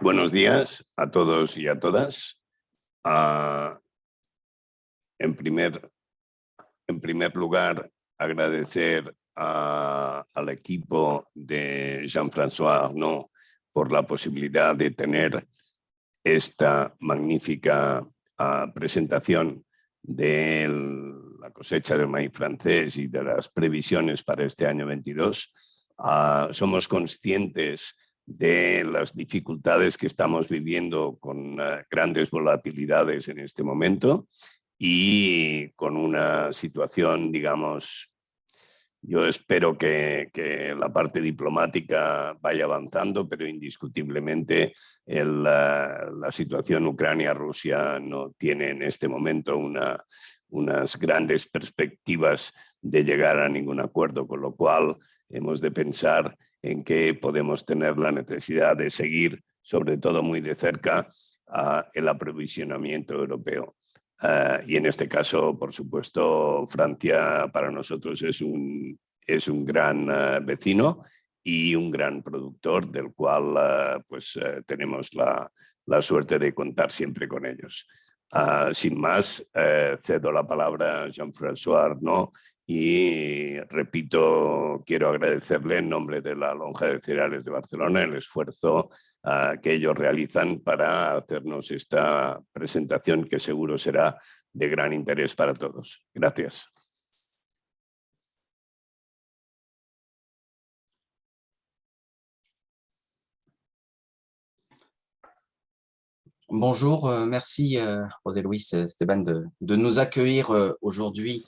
Buenos días a todos y a todas. En primer lugar, agradecer al equipo de Jean-François Arnaud por la posibilidad de tener esta magnífica presentación de la cosecha del maíz francés y de las previsiones para este año 22. Somos conscientes de las dificultades que estamos viviendo con grandes volatilidades en este momento y con una situación, digamos, yo espero que la parte diplomática vaya avanzando, pero indiscutiblemente la situación Ucrania-Rusia no tiene en este momento unas grandes perspectivas de llegar a ningún acuerdo, con lo cual hemos de pensar en que podemos tener la necesidad de seguir, sobre todo muy de cerca, el aprovisionamiento europeo. Y en este caso, por supuesto, Francia para nosotros es un gran vecino y un gran productor del cual tenemos la suerte de contar siempre con ellos. Sin más, cedo la palabra a Jean-François Arnaud y repito, quiero agradecerle en nombre de la Lonja de Cereales de Barcelona el esfuerzo que ellos realizan para hacernos esta presentación que seguro será de gran interés para todos. Gracias. Bonjour, merci José Luis Esteban de nous accueillir aujourd'hui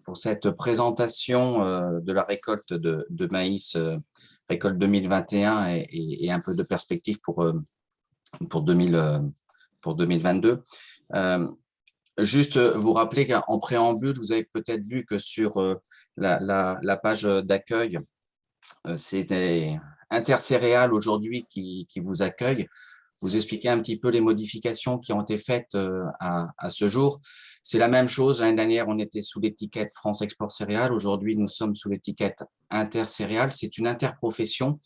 pour cette présentation de la récolte de maïs, récolte 2021 et un peu de perspective pour 2022. Juste vous rappeler qu'en préambule, vous avez peut-être vu que sur la page d'accueil, c'est Intercéréales aujourd'hui qui vous accueille. Vous expliquer un petit peu les modifications qui ont été faites à ce jour. C'est la même chose. L'année dernière, on était sous l'étiquette France Export Céréales. Aujourd'hui, nous sommes sous l'étiquette Intercéréales. C'est une interprofession.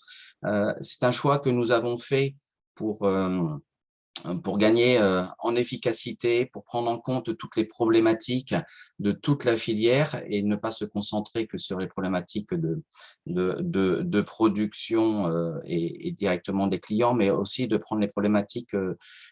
C'est un choix que nous avons fait pour gagner en efficacité, pour prendre en compte toutes les problématiques de toute la filière et ne pas se concentrer que sur les problématiques de production et directement des clients, mais aussi de prendre les problématiques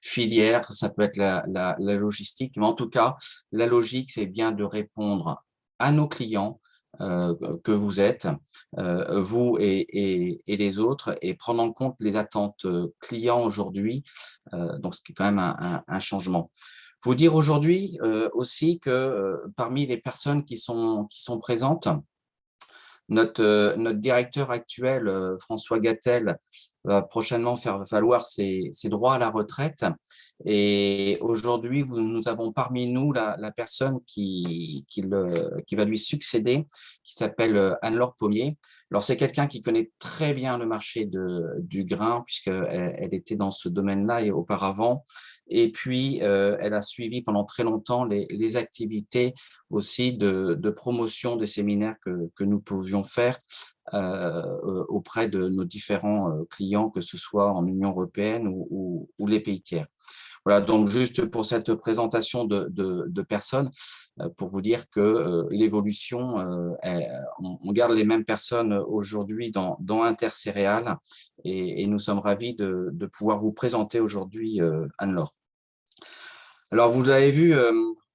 filières. Ça peut être la logistique, mais en tout cas, la logique, c'est bien de répondre à nos clients, que vous êtes, vous et les autres, et prendre en compte les attentes clients aujourd'hui, donc ce qui est quand même un changement. Vous dire aujourd'hui aussi que parmi les personnes qui sont présentes, notre directeur actuel, François Gattel, va prochainement faire valoir ses droits à la retraite. Et aujourd'hui, nous avons parmi nous la personne qui va lui succéder, qui s'appelle Anne-Laure Pommier. Alors, c'est quelqu'un qui connaît très bien le marché du grain, puisqu'elle était dans ce domaine-là et auparavant. Et puis, elle a suivi pendant très longtemps les activités aussi de promotion des séminaires que nous pouvions faire auprès de nos différents clients, que ce soit en Union européenne ou les pays tiers. Voilà, donc juste pour cette présentation de personnes, pour vous dire que l'évolution, on garde les mêmes personnes aujourd'hui dans Intercéréales et nous sommes ravis de pouvoir vous présenter aujourd'hui Anne-Laure. Alors, vous l'avez vu,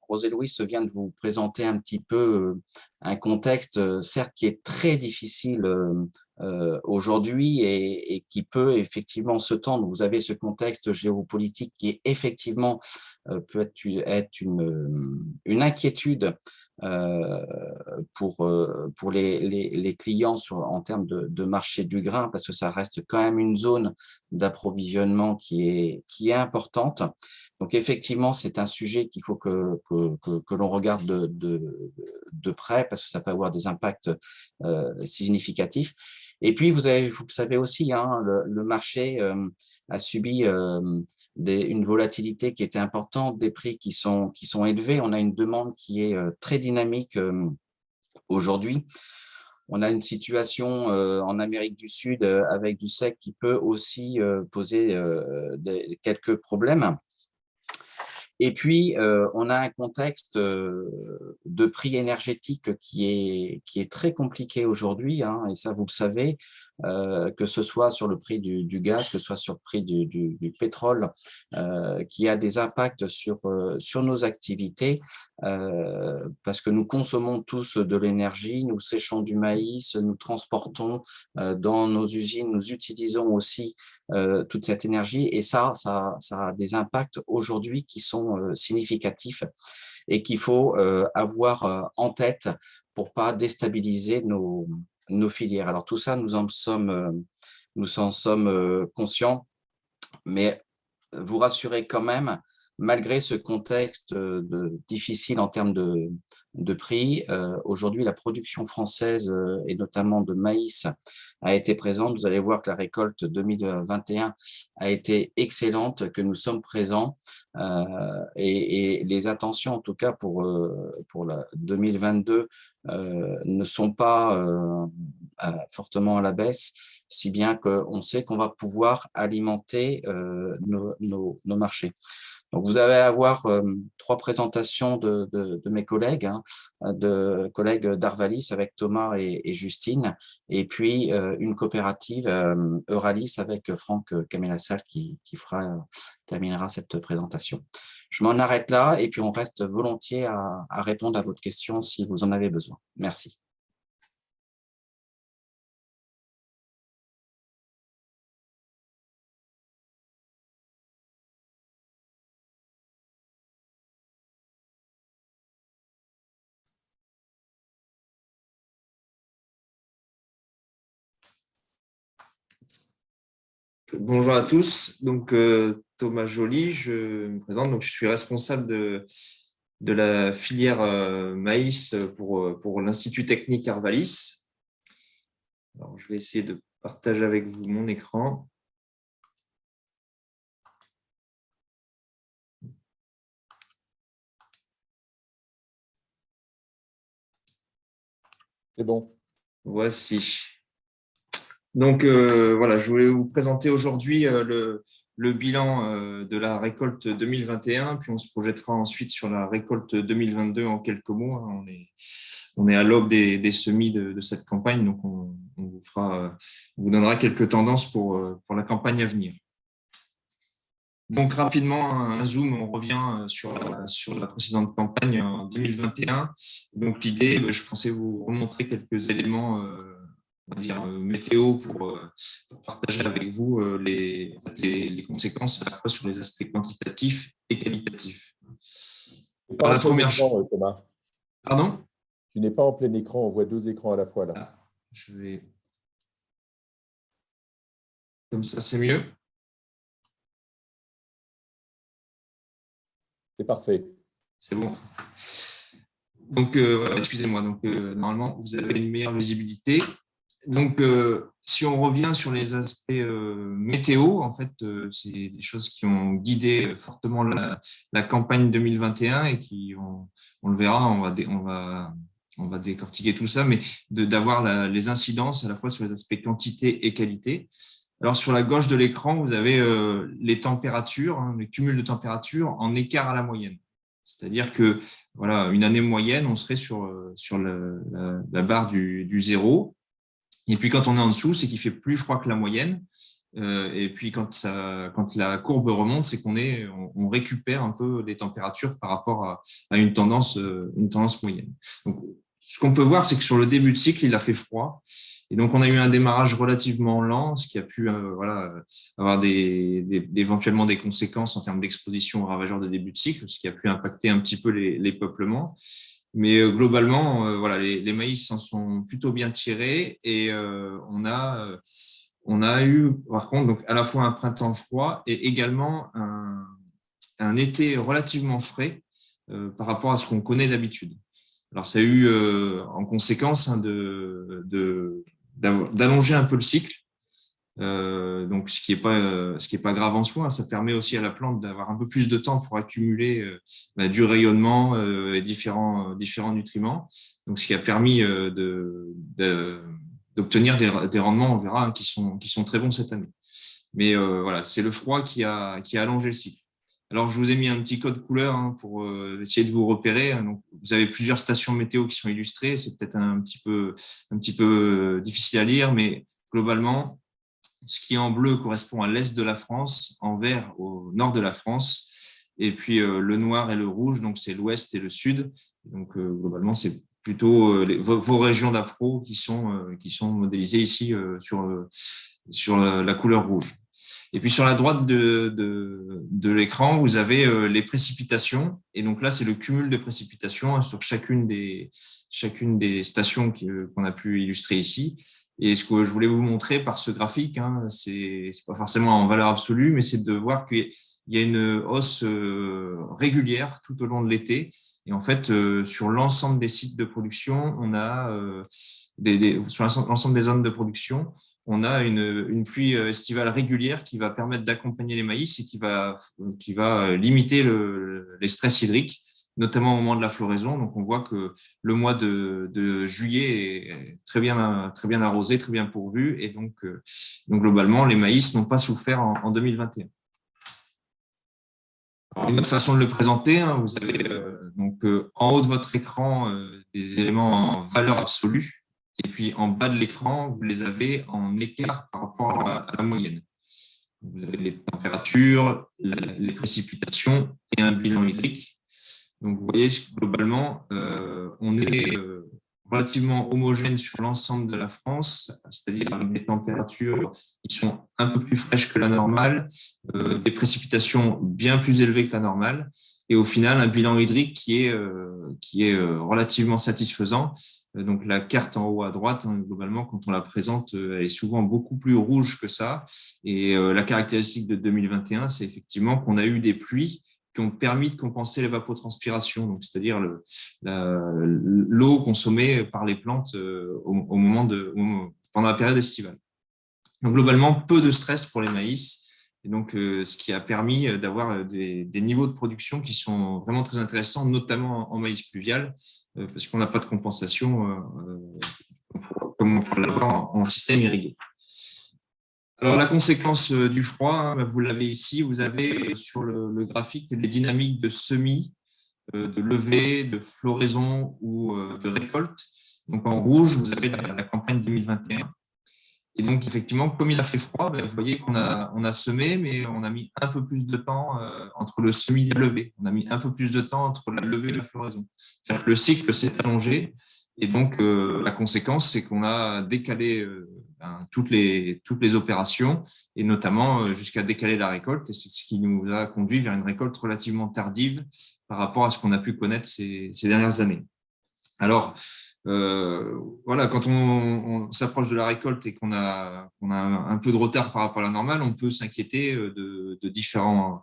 José Luis vient de vous présenter un petit peu un contexte, certes, qui est très difficile aujourd'hui et qui peut effectivement se tendre. Vous avez ce contexte géopolitique qui est effectivement peut être une inquiétude pour les clients en termes de marché du grain, parce que ça reste quand même une zone d'approvisionnement qui est importante. Donc effectivement, c'est un sujet qu'il faut que l'on regarde de près, parce que ça peut avoir des impacts significatifs. Et puis, vous le savez aussi, hein, le marché a subi une volatilité qui était importante, des prix qui sont élevés. On a une demande qui est très dynamique aujourd'hui. On a une situation en Amérique du Sud avec du sec qui peut aussi poser quelques problèmes. Et puis, on a un contexte de prix énergétique qui est très compliqué aujourd'hui, hein, et ça, vous le savez, que ce soit sur le prix du gaz, que ce soit sur le prix du pétrole, qui a des impacts sur nos activités, parce que nous consommons tous de l'énergie, nous séchons du maïs, nous transportons dans nos usines, nous utilisons aussi toute cette énergie, et ça a des impacts aujourd'hui qui sont significatifs et qu'il faut avoir en tête pour pas déstabiliser nos filières. Alors tout ça, nous en sommes conscients, mais vous rassurez quand même, malgré ce contexte difficile en termes de prix, aujourd'hui, la production française, et notamment de maïs, a été présente. Vous allez voir que la récolte 2021 a été excellente, que nous sommes présents. Et les intentions, en tout cas pour la 2022, ne sont pas fortement à la baisse, si bien qu'on sait qu'on va pouvoir alimenter nos marchés. Donc, vous allez avoir 3 présentations de mes collègues, de collègues d'Arvalis avec Thomas et Justine, et puis une coopérative Euralis avec Franck Camelassal qui terminera cette présentation. Je m'en arrête là et puis on reste volontiers à répondre à votre question si vous en avez besoin. Merci. Bonjour à tous, donc Thomas Joly, je me présente, donc je suis responsable de la filière maïs pour l'Institut technique Arvalis. Alors, je vais essayer de partager avec vous mon écran. C'est bon. Voici. Donc voilà, je voulais vous présenter aujourd'hui le bilan de la récolte 2021, puis on se projettera ensuite sur la récolte 2022 en quelques mots. On est à l'aube des semis de cette campagne, donc on vous donnera quelques tendances pour la campagne à venir. Donc rapidement, un zoom, on revient sur la précédente campagne en 2021. Donc l'idée, je pensais vous remontrer quelques éléments on va dire, météo pour partager avec vous les conséquences à la fois sur les aspects quantitatifs et qualitatifs. Alors, la première chose, Thomas. Pardon ? Tu n'es pas en plein écran, on voit 2 écrans à la fois là. Ah, je vais. Comme ça, c'est mieux ? C'est parfait. C'est bon. Donc, excusez-moi. Donc, normalement, vous avez une meilleure visibilité. Donc, si on revient sur les aspects météo, en fait, c'est des choses qui ont guidé fortement la campagne 2021 et qui, on le verra, on va décortiquer tout ça, mais d'avoir les incidences à la fois sur les aspects quantité et qualité. Alors, sur la gauche de l'écran, vous avez les températures, les cumuls de température en écart à la moyenne. C'est-à-dire que, voilà, une année moyenne, on serait sur la barre du zéro. Et puis, quand on est en dessous, c'est qu'il fait plus froid que la moyenne. Et puis, quand la courbe remonte, c'est on récupère un peu les températures par rapport à une tendance moyenne. Donc, ce qu'on peut voir, c'est que sur le début de cycle, il a fait froid. Et donc, on a eu un démarrage relativement lent, ce qui a pu avoir éventuellement des conséquences en termes d'exposition aux ravageurs de début de cycle, ce qui a pu impacter un petit peu les peuplements. Mais globalement, voilà, les maïs s'en sont plutôt bien tirés et on a eu, par contre, donc à la fois un printemps froid et également un été relativement frais par rapport à ce qu'on connaît d'habitude. Alors, ça a eu en conséquence d'allonger un peu le cycle. Donc, ce qui est pas grave en soi, ça permet aussi à la plante d'avoir un peu plus de temps pour accumuler du rayonnement et différents nutriments. Donc, ce qui a permis d'obtenir des rendements, on verra, qui sont très bons cette année. Mais voilà, c'est le froid qui a allongé le cycle. Alors, je vous ai mis un petit code couleur pour essayer de vous repérer. Donc, vous avez plusieurs stations météo qui sont illustrées. C'est peut-être un petit peu difficile à lire, mais globalement, ce qui est en bleu correspond à l'est de la France, en vert au nord de la France, et puis le noir et le rouge, donc c'est l'ouest et le sud. Donc globalement, c'est plutôt vos régions d'appro qui sont modélisées ici sur la couleur rouge. Et puis sur la droite de l'écran, vous avez les précipitations. Et donc là, c'est le cumul de précipitations sur chacune des stations qu'on a pu illustrer ici. Et ce que je voulais vous montrer par ce graphique, hein, c'est pas forcément en valeur absolue, mais c'est de voir qu'il y a une hausse régulière tout au long de l'été. Et en fait, sur l'ensemble des sites de production, on a sur l'ensemble des zones de production, on a une pluie estivale régulière qui va permettre d'accompagner les maïs et qui va limiter les stress hydriques, notamment au moment de la floraison. Donc, on voit que le mois de juillet est très bien arrosé, très bien pourvu. Et donc globalement, les maïs n'ont pas souffert en 2021. Alors, une autre façon de le présenter, hein, vous avez en haut de votre écran des éléments en valeur absolue. Et puis, en bas de l'écran, vous les avez en écart par rapport à la moyenne. Vous avez les températures, les précipitations et un bilan hydrique. Donc, vous voyez, globalement, on est relativement homogène sur l'ensemble de la France, c'est-à-dire avec des températures qui sont un peu plus fraîches que la normale, des précipitations bien plus élevées que la normale, et au final, un bilan hydrique qui est relativement satisfaisant. Donc, la carte en haut à droite, hein, globalement, quand on la présente, elle est souvent beaucoup plus rouge que ça. Et la caractéristique de 2021, c'est effectivement qu'on a eu des pluies qui ont permis de compenser l'évapotranspiration, donc c'est-à-dire l'eau consommée par les plantes pendant la période estivale. Donc, globalement, peu de stress pour les maïs. Et donc, ce qui a permis d'avoir des niveaux de production qui sont vraiment très intéressants, notamment en maïs pluvial, parce qu'on n'a pas de compensation comme on peut l'avoir en système irrigué. Alors, la conséquence du froid, hein, vous l'avez ici, vous avez sur le graphique les dynamiques de semis, de levée, de floraison ou de récolte. Donc, en rouge, vous avez la campagne 2021. Et donc, effectivement, comme il a fait froid, vous voyez qu'on a semé, mais on a mis un peu plus de temps entre le semis et la levée. On a mis un peu plus de temps entre la levée et la floraison. C'est-à-dire que le cycle s'est allongé. Et donc, la conséquence, c'est qu'on a décalé toutes les opérations, et notamment jusqu'à décaler la récolte. Et c'est ce qui nous a conduit vers une récolte relativement tardive par rapport à ce qu'on a pu connaître ces dernières années. Alors, voilà, quand on s'approche de la récolte et qu'on a un peu de retard par rapport à la normale, on peut s'inquiéter de différents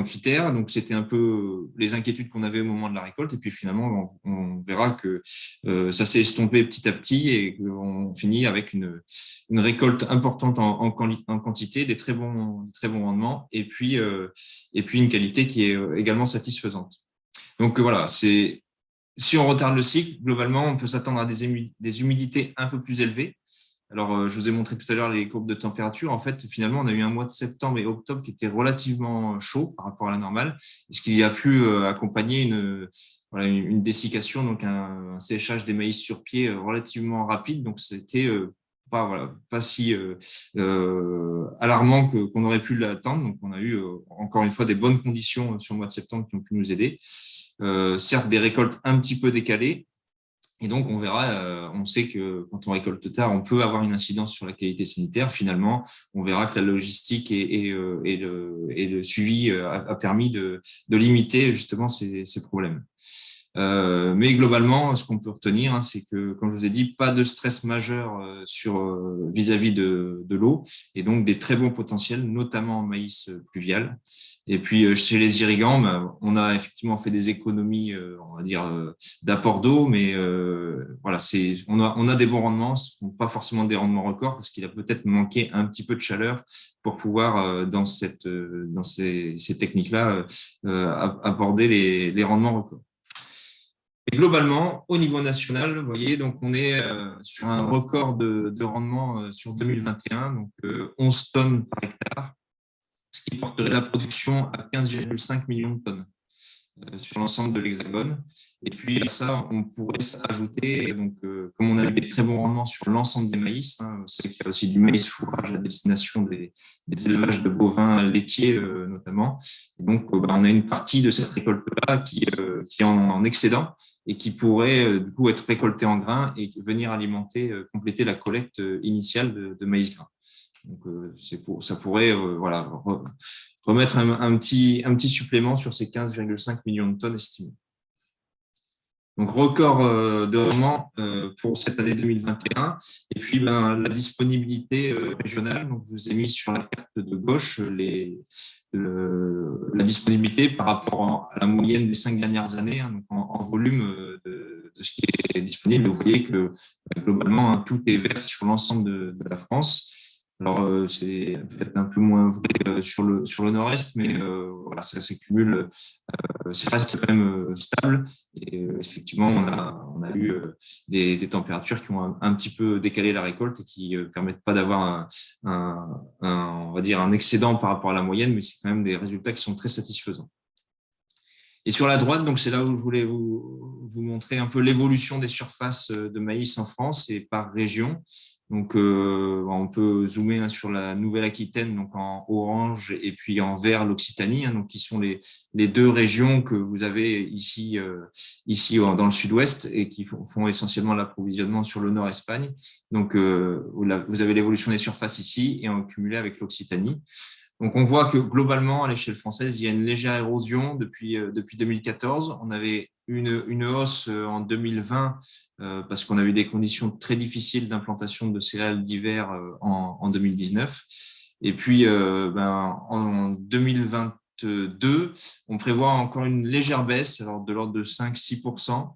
critères. Donc, c'était un peu les inquiétudes qu'on avait au moment de la récolte. Et puis, finalement, on verra que ça s'est estompé petit à petit et qu'on finit avec une récolte importante en quantité, des très bons rendements et puis une qualité qui est également satisfaisante. Donc, voilà, si on retarde le cycle, globalement, on peut s'attendre à des humidités un peu plus élevées. Alors, je vous ai montré tout à l'heure les courbes de température. En fait, finalement, on a eu un mois de septembre et octobre qui était relativement chaud par rapport à la normale, ce qui a pu accompagner une dessiccation, donc un séchage des maïs sur pied relativement rapide. Donc, c'était pas si alarmant qu'on aurait pu l'attendre. Donc, on a eu encore une fois des bonnes conditions sur le mois de septembre qui ont pu nous aider. Certes, des récoltes un petit peu décalées. Et donc, on verra, on sait que quand on récolte tard, on peut avoir une incidence sur la qualité sanitaire. Finalement, on verra que la logistique et le suivi a permis de limiter justement ces problèmes. Mais globalement, ce qu'on peut retenir, hein, c'est que, comme je vous ai dit, pas de stress majeur vis-à-vis de l'eau, et donc des très bons potentiels, notamment en maïs pluvial. Et puis, chez les irrigants, on a effectivement fait des économies, on va dire, d'apport d'eau, mais voilà, on a des bons rendements, ce ne sont pas forcément des rendements records, parce qu'il a peut-être manqué un petit peu de chaleur pour pouvoir, dans ces techniques-là, aborder les rendements records. Et globalement, au niveau national, vous voyez, donc on est sur un record de rendement sur 2021, donc 11 tonnes par hectare, ce qui porterait la production à 15,5 millions de tonnes sur l'ensemble de l'Hexagone. Et puis à ça, on pourrait ajouter, donc, comme on a eu des très bons rendements sur l'ensemble des maïs, hein, vous savez qu'il y a aussi du maïs fourrage à destination des élevages de bovins laitiers notamment. Et donc, on a une partie de cette récolte-là qui est en excédent et qui pourrait du coup être récoltée en grains et venir alimenter, compléter la collecte initiale de maïs grain. Donc, ça pourrait remettre un petit supplément sur ces 15,5 millions de tonnes estimées. Donc, record de rendement pour cette année 2021. Et puis, la disponibilité régionale. Donc, je vous ai mis sur la carte de gauche la disponibilité par rapport à la moyenne des 5 dernières années, donc en volume de ce qui est disponible. Vous voyez que globalement, tout est vert sur l'ensemble de la France. Alors, c'est peut-être un peu moins vrai sur le nord-est, mais voilà, ça s'accumule, ça reste quand même stable. Et effectivement, on a eu des températures qui ont un petit peu décalé la récolte et qui ne permettent pas d'avoir on va dire un excédent par rapport à la moyenne, mais c'est quand même des résultats qui sont très satisfaisants. Et sur la droite, donc c'est là où je voulais vous montrer un peu l'évolution des surfaces de maïs en France et par région. Donc, on peut zoomer sur la Nouvelle-Aquitaine, donc en orange, et puis en vert l'Occitanie, donc qui sont les deux régions que vous avez ici dans le sud-ouest et qui font essentiellement l'approvisionnement sur le Nord-Espagne. Donc, vous avez l'évolution des surfaces ici et en cumulé avec l'Occitanie. Donc, on voit que globalement, à l'échelle française, il y a une légère érosion depuis 2014. On avait une hausse en 2020 parce qu'on a eu des conditions très difficiles d'implantation de céréales d'hiver en 2019. Et puis, en 2022, on prévoit encore une légère baisse, alors de l'ordre de 5-6%.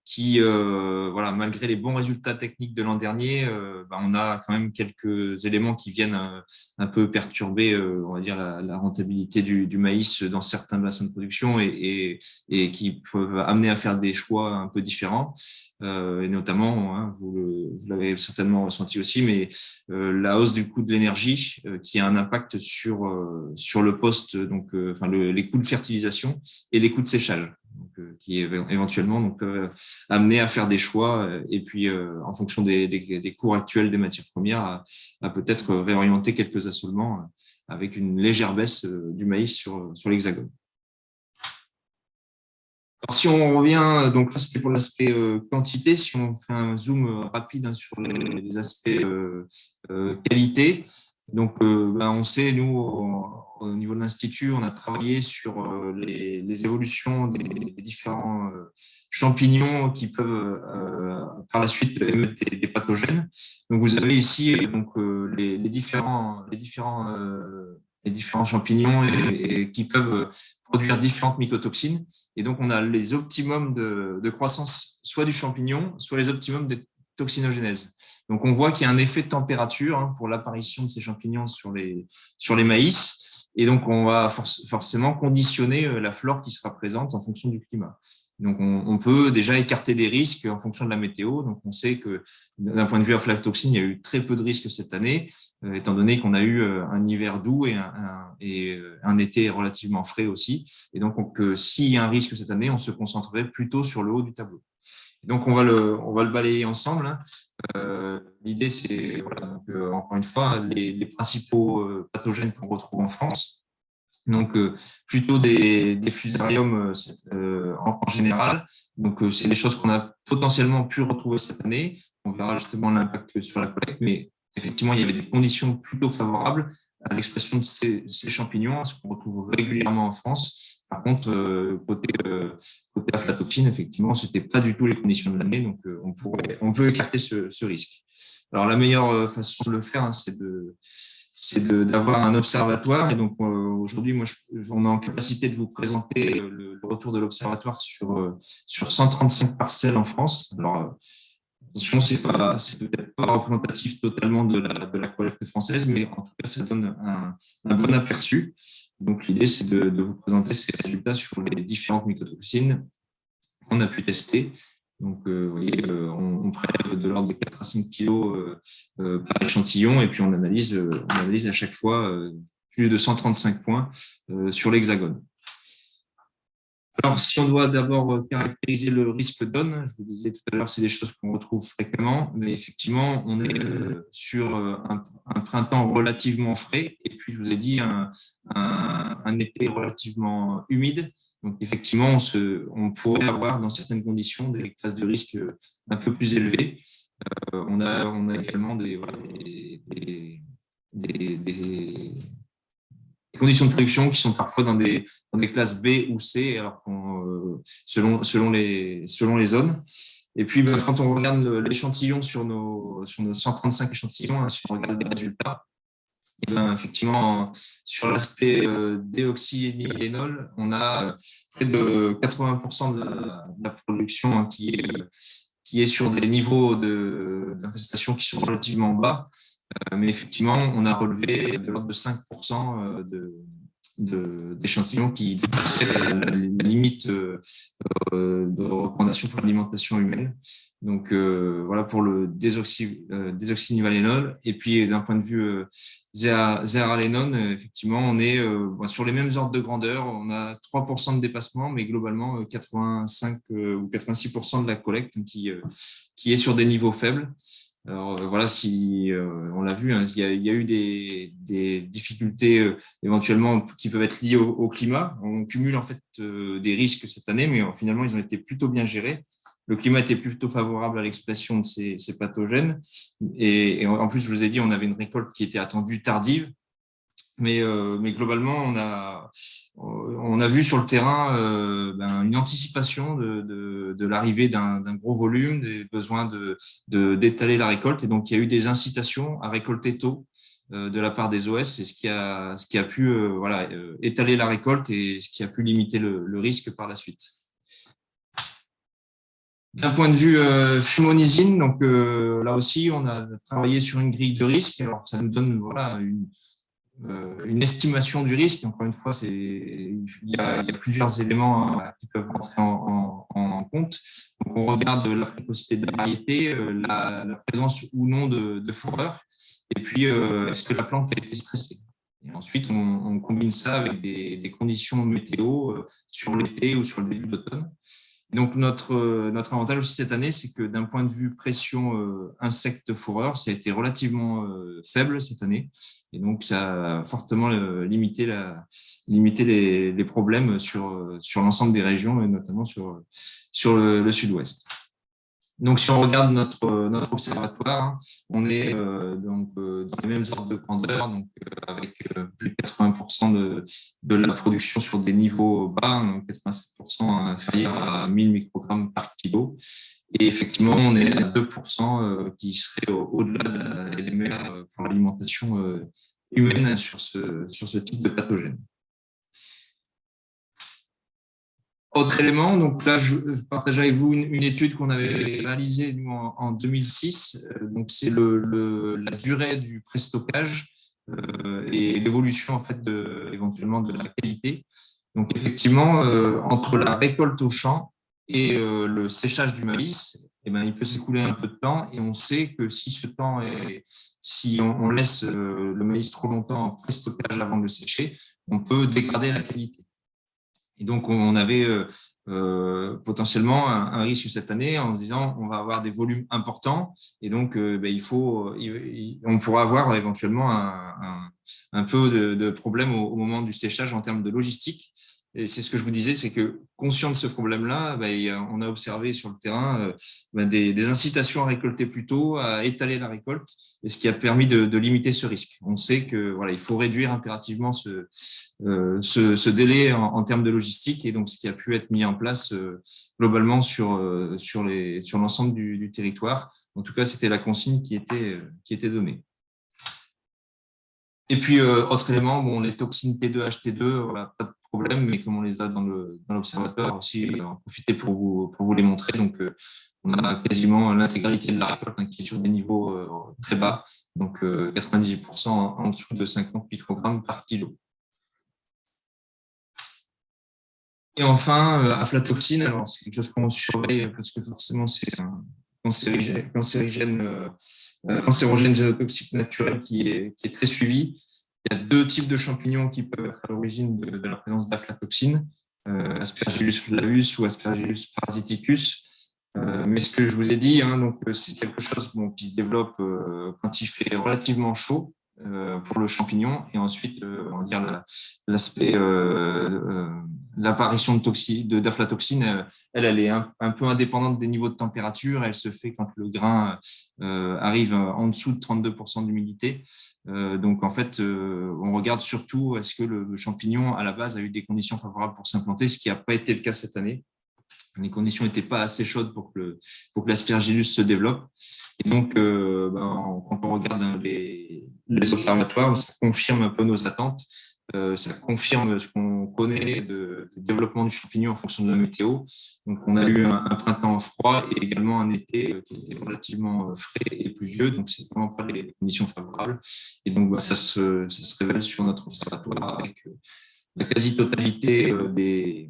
Qui, voilà, malgré les bons résultats techniques de l'an dernier, on a quand même quelques éléments qui viennent un peu perturber, on va dire, la rentabilité du maïs dans certains bassins de production et qui peuvent amener à faire des choix un peu différents. Et notamment, vous l'avez certainement ressenti aussi, mais la hausse du coût de l'énergie qui a un impact sur le poste, donc les coûts de fertilisation et les coûts de séchage. Donc, qui éventuellement peuvent amener à faire des choix et puis en fonction des cours actuels des matières premières à peut-être réorienter quelques assolements avec une légère baisse du maïs sur l'Hexagone. Alors, si on revient, donc là c'était pour l'aspect quantité, si on fait un zoom rapide sur les aspects qualité, donc on sait, nous, au niveau de l'Institut, on a travaillé sur les évolutions des différents champignons qui peuvent par la suite émettre des pathogènes. Donc vous avez ici donc, les différents champignons et qui peuvent produire différentes mycotoxines. Et donc, on a les optimums de croissance, soit du champignon, soit les optimums de toxinogénèse. Donc, on voit qu'il y a un effet de température pour l'apparition de ces champignons sur les maïs. Et donc, on va forcément conditionner la flore qui sera présente en fonction du climat. Donc, on peut déjà écarter des risques en fonction de la météo. Donc, on sait que d'un point de vue aflatoxine, il y a eu très peu de risques cette année, étant donné qu'on a eu un hiver doux et un été relativement frais aussi. Et donc, s'il y a un risque cette année, on se concentrerait plutôt sur le haut du tableau. Donc, on va le balayer ensemble. L'idée, c'est, voilà, encore une fois, les principaux pathogènes qu'on retrouve en France. Donc, plutôt des fusariums en général. Donc, c'est des choses qu'on a potentiellement pu retrouver cette année. On verra justement l'impact sur la collecte, mais effectivement, il y avait des conditions plutôt favorables à l'expression de ces champignons, ce qu'on retrouve régulièrement en France. Par contre, côté aflatoxine, effectivement, ce n'était pas du tout les conditions de l'année, donc on peut écarter ce risque. Alors, la meilleure façon de le faire, c'est d'avoir un observatoire. Et donc, aujourd'hui, on est en capacité de vous présenter le retour de l'observatoire sur 135 parcelles en France. Alors, attention, c'est peut-être pas représentatif totalement de la collecte française, mais en tout cas, ça donne un bon aperçu. Donc, l'idée, c'est de vous présenter ces résultats sur les différentes mycotoxines qu'on a pu tester. Donc, vous voyez, on prélève de l'ordre de 4 à 5 kilos par échantillon et puis on analyse à chaque fois plus de 135 points sur l'Hexagone. Alors, si on doit d'abord caractériser le risque d'Aune, je vous disais tout à l'heure, c'est des choses qu'on retrouve fréquemment, mais effectivement, on est sur un printemps relativement frais, et puis je vous ai dit un été relativement humide. Donc, effectivement, on pourrait avoir, dans certaines conditions, des classes de risque un peu plus élevées. On a également des conditions de production qui sont parfois dans des classes B ou C, alors selon les zones. Et puis, quand on regarde l'échantillon sur nos 135 échantillons, hein, si on regarde les résultats, et effectivement, sur l'aspect déoxyénol, on a près de 80% de la production, hein, qui est sur des niveaux d'infestation qui sont relativement bas. Mais effectivement, on a relevé de l'ordre de 5% d'échantillons qui dépassaient la limite de recommandation pour l'alimentation humaine. Donc, voilà pour le désoxynivalénol. Et puis, d'un point de vue zéaralénone, effectivement, on est sur les mêmes ordres de grandeur. On a 3% de dépassement, mais globalement, 85 ou 86% de la collecte qui est sur des niveaux faibles. Alors voilà, si on l'a vu, hein, il y a eu des difficultés éventuellement qui peuvent être liées au climat. On cumule en fait des risques cette année, mais finalement ils ont été plutôt bien gérés. Le climat était plutôt favorable à l'expression de ces pathogènes, et en plus je vous ai dit, on avait une récolte qui était attendue tardive, mais globalement on a vu sur le terrain une anticipation de l'arrivée d'un gros volume, des besoins d'étaler la récolte. Et donc, il y a eu des incitations à récolter tôt de la part des OS, et ce qui a pu étaler la récolte et ce qui a pu limiter le risque par la suite. D'un point de vue fumonisine, donc là aussi, on a travaillé sur une grille de risque. Alors, ça nous donne une estimation du risque. Encore une fois, il y a plusieurs éléments qui peuvent entrer en compte. Donc, on regarde la précocité de la variété, la présence ou non de fourreur, et puis est-ce que la plante a été stressée. Et ensuite, on combine ça avec des conditions météo sur l'été ou sur le début d'automne. Donc, notre avantage aussi cette année, c'est que d'un point de vue pression insectes-fourreurs, ça a été relativement faible cette année. Et donc, ça a fortement limité les problèmes sur l'ensemble des régions, et notamment sur le sud-ouest. Donc, si on regarde notre observatoire, hein, on est dans les mêmes ordres de grandeur, donc avec plus de 80% de la production sur des niveaux bas, donc 87% inférieurs à 1000 microgrammes par kilo. Et effectivement, on est à 2% qui serait au-delà des LMR pour l'alimentation humaine sur ce type de pathogène. Autre élément, donc là, je partage avec vous une étude qu'on avait réalisée nous, en 2006. Donc, c'est la durée du pré-stockage et l'évolution en fait éventuellement de la qualité. Donc, effectivement, entre la récolte au champ et le séchage du maïs, il peut s'écouler un peu de temps, et on sait que si on laisse le maïs trop longtemps en pré-stockage avant de le sécher, on peut dégrader la qualité. Et donc, on avait potentiellement un risque cette année en se disant on va avoir des volumes importants, et donc on pourra avoir éventuellement un peu de problème au moment du séchage en termes de logistique. Et c'est ce que je vous disais, c'est que conscient de ce problème-là, on a observé sur le terrain des incitations à récolter plus tôt, à étaler la récolte, et ce qui a permis de limiter ce risque. On sait que il faut réduire impérativement ce délai en termes de logistique, et donc ce qui a pu être mis en place globalement sur l'ensemble du territoire. En tout cas, c'était la consigne qui était donnée. Et puis, autre élément, les toxines P2, HT2, pas de problème, mais comme on les a dans l'observatoire aussi, on va profiter pour vous les montrer. Donc, on a quasiment l'intégralité de la récolte qui est sur des niveaux très bas, donc 98% en dessous de 50 microgrammes par kilo. Et enfin, aflatoxine, alors c'est quelque chose qu'on surveille parce que forcément c'est un cancérogène génotoxique naturel qui est très suivi. Il y a deux types de champignons qui peuvent être à l'origine de la présence d'aflatoxine, Aspergillus flavus ou Aspergillus parasiticus. Mais ce que je vous ai dit, donc c'est quelque chose qui se développe quand il fait relativement chaud pour le champignon, et ensuite on va dire l'aspect l'apparition d'aflatoxine, elle est un peu indépendante des niveaux de température. Elle se fait quand le grain arrive en dessous de 32% d'humidité. Donc, en fait, on regarde surtout est-ce que le champignon, à la base, a eu des conditions favorables pour s'implanter, ce qui n'a pas été le cas cette année. Les conditions n'étaient pas assez chaudes pour que l'aspergillus se développe. Et donc, quand on regarde les observatoires, ça confirme un peu nos attentes. Ça confirme ce qu'on connaît du développement du champignon en fonction de la météo. Donc, on a eu un printemps froid et également un été qui était relativement frais et pluvieux. Donc, c'est vraiment pas les conditions favorables. Et donc, ça se révèle sur notre observatoire avec la quasi-totalité des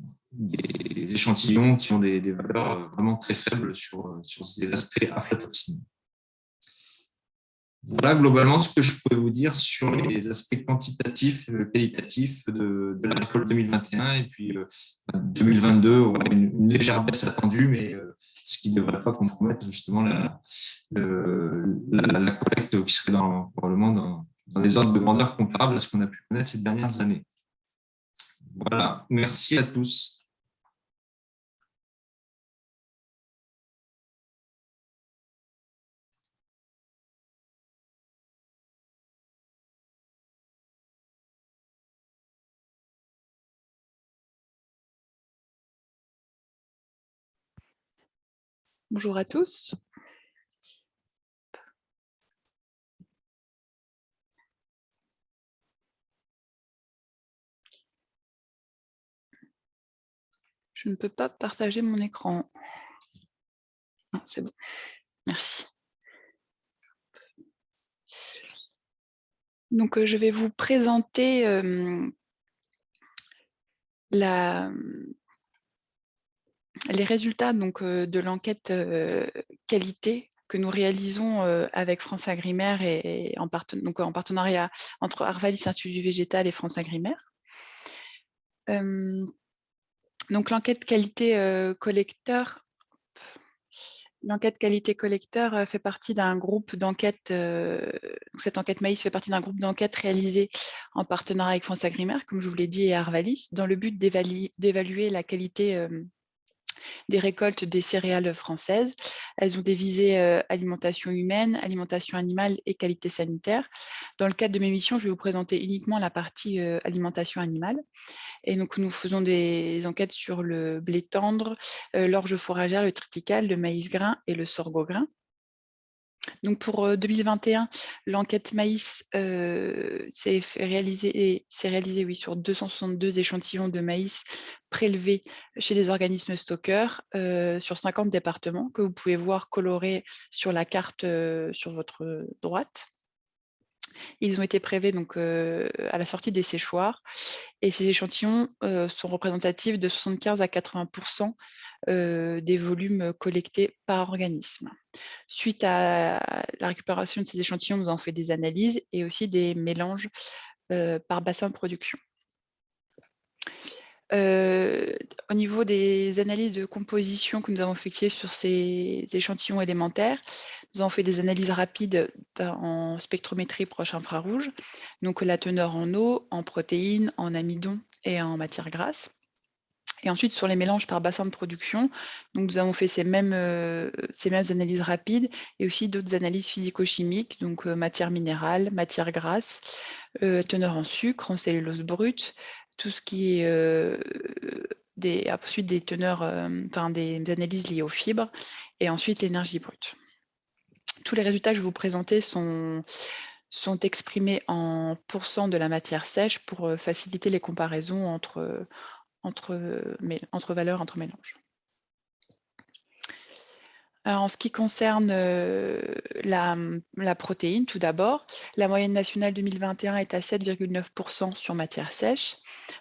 échantillons qui ont des valeurs vraiment très faibles sur ces aspects aflatoxine. Voilà globalement ce que je pouvais vous dire sur les aspects quantitatifs, qualitatifs de la récolte 2021 et puis 2022, on a une légère baisse attendue, mais ce qui ne devrait pas compromettre justement la collecte qui serait probablement dans les ordres de grandeur comparables à ce qu'on a pu connaître ces dernières années. Voilà, merci à tous. Bonjour à tous. Je ne peux pas partager mon écran. Non, c'est bon. Merci. Donc, je vais vous présenter les résultats donc, de l'enquête qualité que nous réalisons avec France Agrimaire et en partenariat entre Arvalis, Institut Végétal et France Agrimaire. Donc l'enquête qualité collecteur, fait partie d'un groupe d'enquête. Cette enquête maïs fait partie d'un groupe d'enquête réalisé en partenariat avec France Agrimaire, comme je vous l'ai dit, et Arvalis, dans le but d'évaluer la qualité des récoltes des céréales françaises. Elles ont des visées alimentation humaine, alimentation animale et qualité sanitaire. Dans le cadre de mes missions, je vais vous présenter uniquement la partie alimentation animale. Et donc, nous faisons des enquêtes sur le blé tendre, l'orge fourragère, le triticale, le maïs grain et le sorgho grain. Donc pour 2021, l'enquête maïs s'est réalisée sur 262 échantillons de maïs prélevés chez des organismes stockeurs sur 50 départements que vous pouvez voir colorés sur la carte sur votre droite. Ils ont été prélevés donc, à la sortie des séchoirs et ces échantillons sont représentatifs de 75 à 80% des volumes collectés par organisme. Suite à la récupération de ces échantillons, nous avons fait des analyses et aussi des mélanges par bassin de production. Au niveau des analyses de composition que nous avons effectuées sur ces échantillons élémentaires, nous avons fait des analyses rapides en spectrométrie proche infrarouge, donc la teneur en eau, en protéines, en amidon et en matières grasses. Et ensuite, sur les mélanges par bassin de production, donc nous avons fait ces mêmes analyses rapides et aussi d'autres analyses physico-chimiques, donc matière minérale, matière grasse, teneur en sucre, en cellulose brute, tout ce qui est ensuite des teneurs, des analyses liées aux fibres et ensuite l'énergie brute. Tous les résultats que je vais vous présenter sont exprimés en pourcent de la matière sèche pour faciliter les comparaisons entre valeurs, entre mélanges. Alors, en ce qui concerne la protéine, tout d'abord, la moyenne nationale 2021 est à 7,9% sur matière sèche.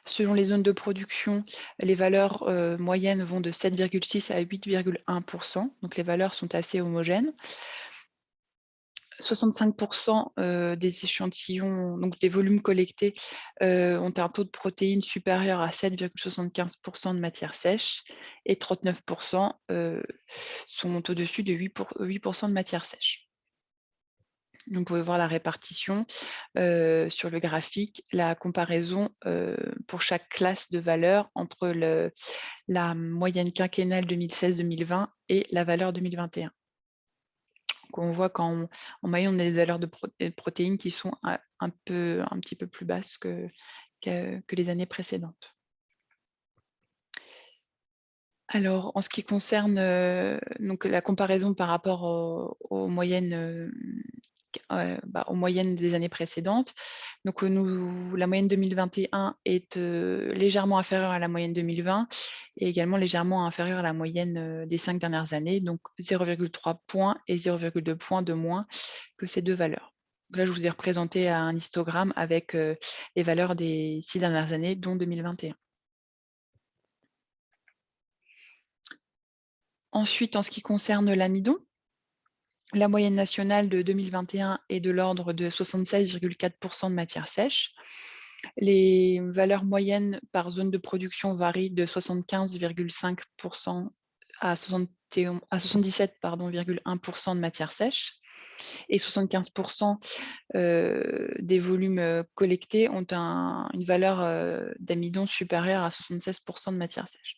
Selon les zones de production, les valeurs moyennes vont de 7,6 à 8,1%, donc les valeurs sont assez homogènes. 65% des échantillons, donc des volumes collectés, ont un taux de protéines supérieur à 7,75% de matière sèche et 39% sont au-dessus de 8% de matière sèche. Vous pouvez voir la répartition sur le graphique, la comparaison pour chaque classe de valeur entre la moyenne quinquennale 2016-2020 et la valeur 2021. Donc on voit qu'en moyenne, on a des valeurs de protéines qui sont un petit peu plus basses que les années précédentes. Alors, en ce qui concerne donc la comparaison par rapport aux moyennes des années précédentes. Donc, la moyenne 2021 est légèrement inférieure à la moyenne 2020 et également légèrement inférieure à la moyenne des 5 dernières années, donc 0,3 points et 0,2 points de moins que ces deux valeurs. Donc là, je vous ai représenté un histogramme avec les valeurs des 6 dernières années, dont 2021. Ensuite, en ce qui concerne l'amidon, la moyenne nationale de 2021 est de l'ordre de 76,4% de matière sèche. Les valeurs moyennes par zone de production varient de 75,5% à 77,1% de matière sèche. Et 75% des volumes collectés ont une valeur d'amidon supérieure à 76% de matière sèche.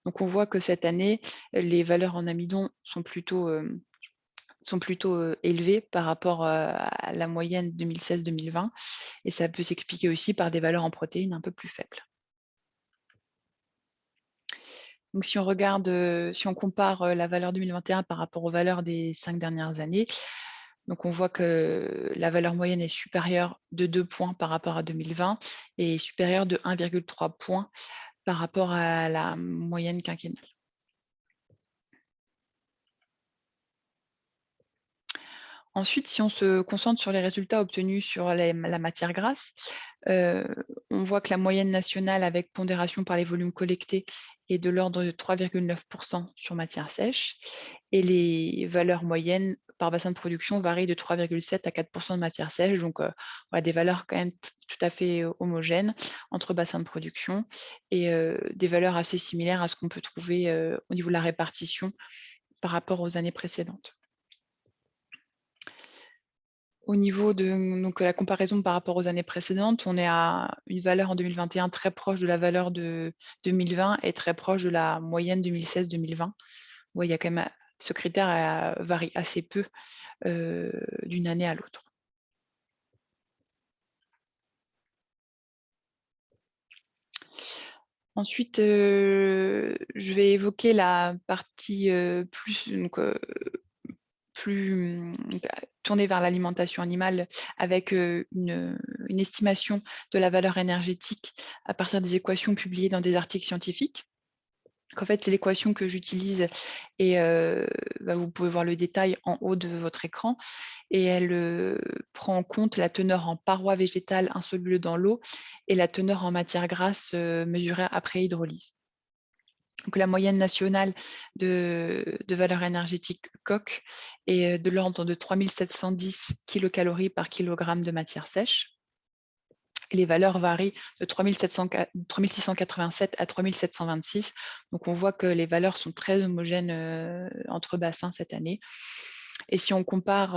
Donc on voit que cette année, les valeurs en amidon sont plutôt élevées par rapport à la moyenne 2016-2020 et ça peut s'expliquer aussi par des valeurs en protéines un peu plus faibles. Donc si on regarde, si on compare la valeur 2021 par rapport aux valeurs des 5 dernières années, donc on voit que la valeur moyenne est supérieure de 2 points par rapport à 2020 et supérieure de 1,3 points par rapport à la moyenne quinquennale. Ensuite, si on se concentre sur les résultats obtenus sur la matière grasse, on voit que la moyenne nationale avec pondération par les volumes collectés est de l'ordre de 3,9% sur matière sèche et les valeurs moyennes par bassin de production varient de 3,7 à 4% de matière sèche, donc voilà, des valeurs quand même tout à fait homogènes entre bassins de production et des valeurs assez similaires à ce qu'on peut trouver au niveau de la répartition par rapport aux années précédentes. Au niveau de la comparaison par rapport aux années précédentes, on est à une valeur en 2021 très proche de la valeur de 2020 et très proche de la moyenne 2016-2020. Ouais, il y a quand même, ce critère varie assez peu d'une année à l'autre. Ensuite, je vais évoquer la partie plus tournée vers l'alimentation animale avec une estimation de la valeur énergétique à partir des équations publiées dans des articles scientifiques. Donc, en fait, l'équation que j'utilise, et vous pouvez voir le détail en haut de votre écran, et elle prend en compte la teneur en parois végétales insolubles dans l'eau et la teneur en matière grasse mesurée après hydrolyse. Donc, la moyenne nationale de valeur énergétique COC est de l'ordre de 3710 kilocalories par kilogramme de matière sèche. Les valeurs varient de 3687 à 3726. Donc, on voit que les valeurs sont très homogènes entre bassins cette année. Et si on compare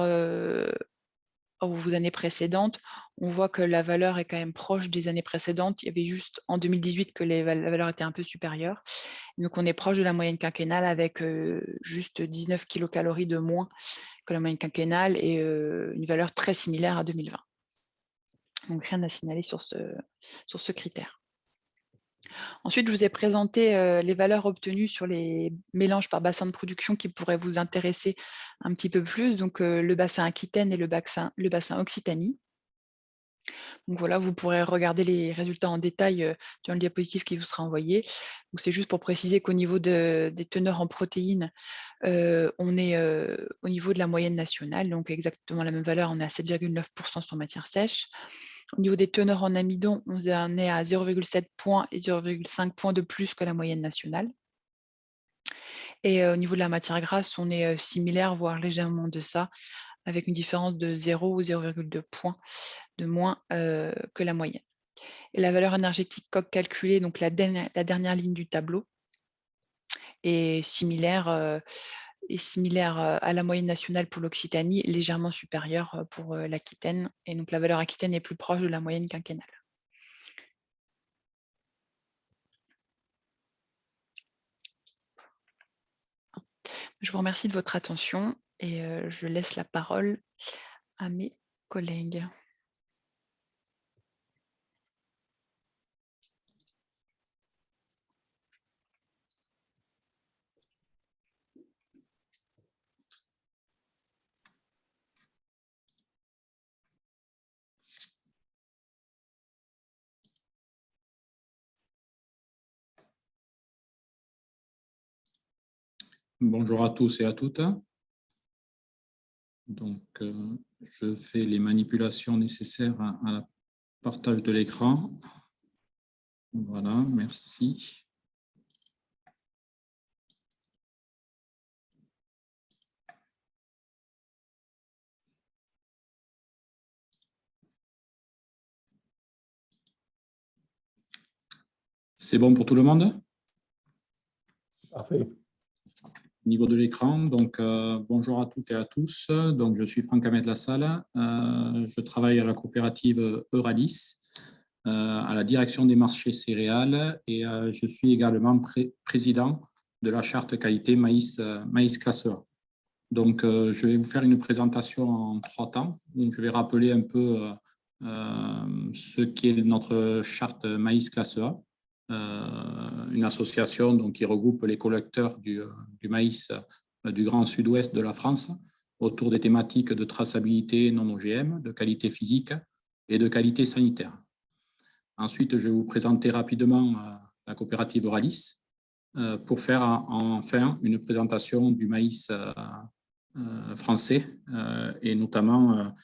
aux années précédentes, on voit que la valeur est quand même proche des années précédentes. Il y avait juste en 2018 que la valeur était un peu supérieure. Donc, on est proche de la moyenne quinquennale avec juste 19 kilocalories de moins que la moyenne quinquennale et une valeur très similaire à 2020. Donc, rien à signaler sur ce critère. Ensuite, je vous ai présenté les valeurs obtenues sur les mélanges par bassin de production qui pourraient vous intéresser un petit peu plus, donc le bassin Aquitaine et le bassin Occitanie. Donc voilà, vous pourrez regarder les résultats en détail dans le diapositive qui vous sera envoyé. C'est juste pour préciser qu'au niveau des teneurs en protéines, on est au niveau de la moyenne nationale, donc exactement la même valeur, on est à 7,9% sur matière sèche. Au niveau des teneurs en amidon, on est à 0,7 points et 0,5 points de plus que la moyenne nationale. Et au niveau de la matière grasse, on est similaire, voire légèrement de ça, avec une différence de 0 ou 0,2 points de moins que la moyenne. Et la valeur énergétique COC calculée, donc la dernière ligne du tableau, est similaire est similaire à la moyenne nationale pour l'Occitanie, légèrement supérieure pour l'Aquitaine. Et donc, la valeur aquitaine est plus proche de la moyenne quinquennale. Je vous remercie de votre attention et je laisse la parole à mes collègues. Bonjour à tous et à toutes. Donc, je fais les manipulations nécessaires à la partage de l'écran. Voilà, merci. C'est bon pour tout le monde? Parfait. Au niveau de l'écran, donc bonjour à toutes et à tous. Donc, je suis Franck Ahmed Lassalle. Je travaille à la coopérative Euralis, à la direction des marchés céréales et je suis également président de la charte qualité maïs classe A. Donc, je vais vous faire une présentation en 3 temps où je vais rappeler un peu ce qu'est notre charte maïs classe A. Une association donc, qui regroupe les collecteurs du maïs du Grand Sud-Ouest de la France autour des thématiques de traçabilité non OGM, de qualité physique et de qualité sanitaire. Ensuite, je vais vous présenter rapidement la coopérative Euralis pour faire enfin une présentation du maïs français et notamment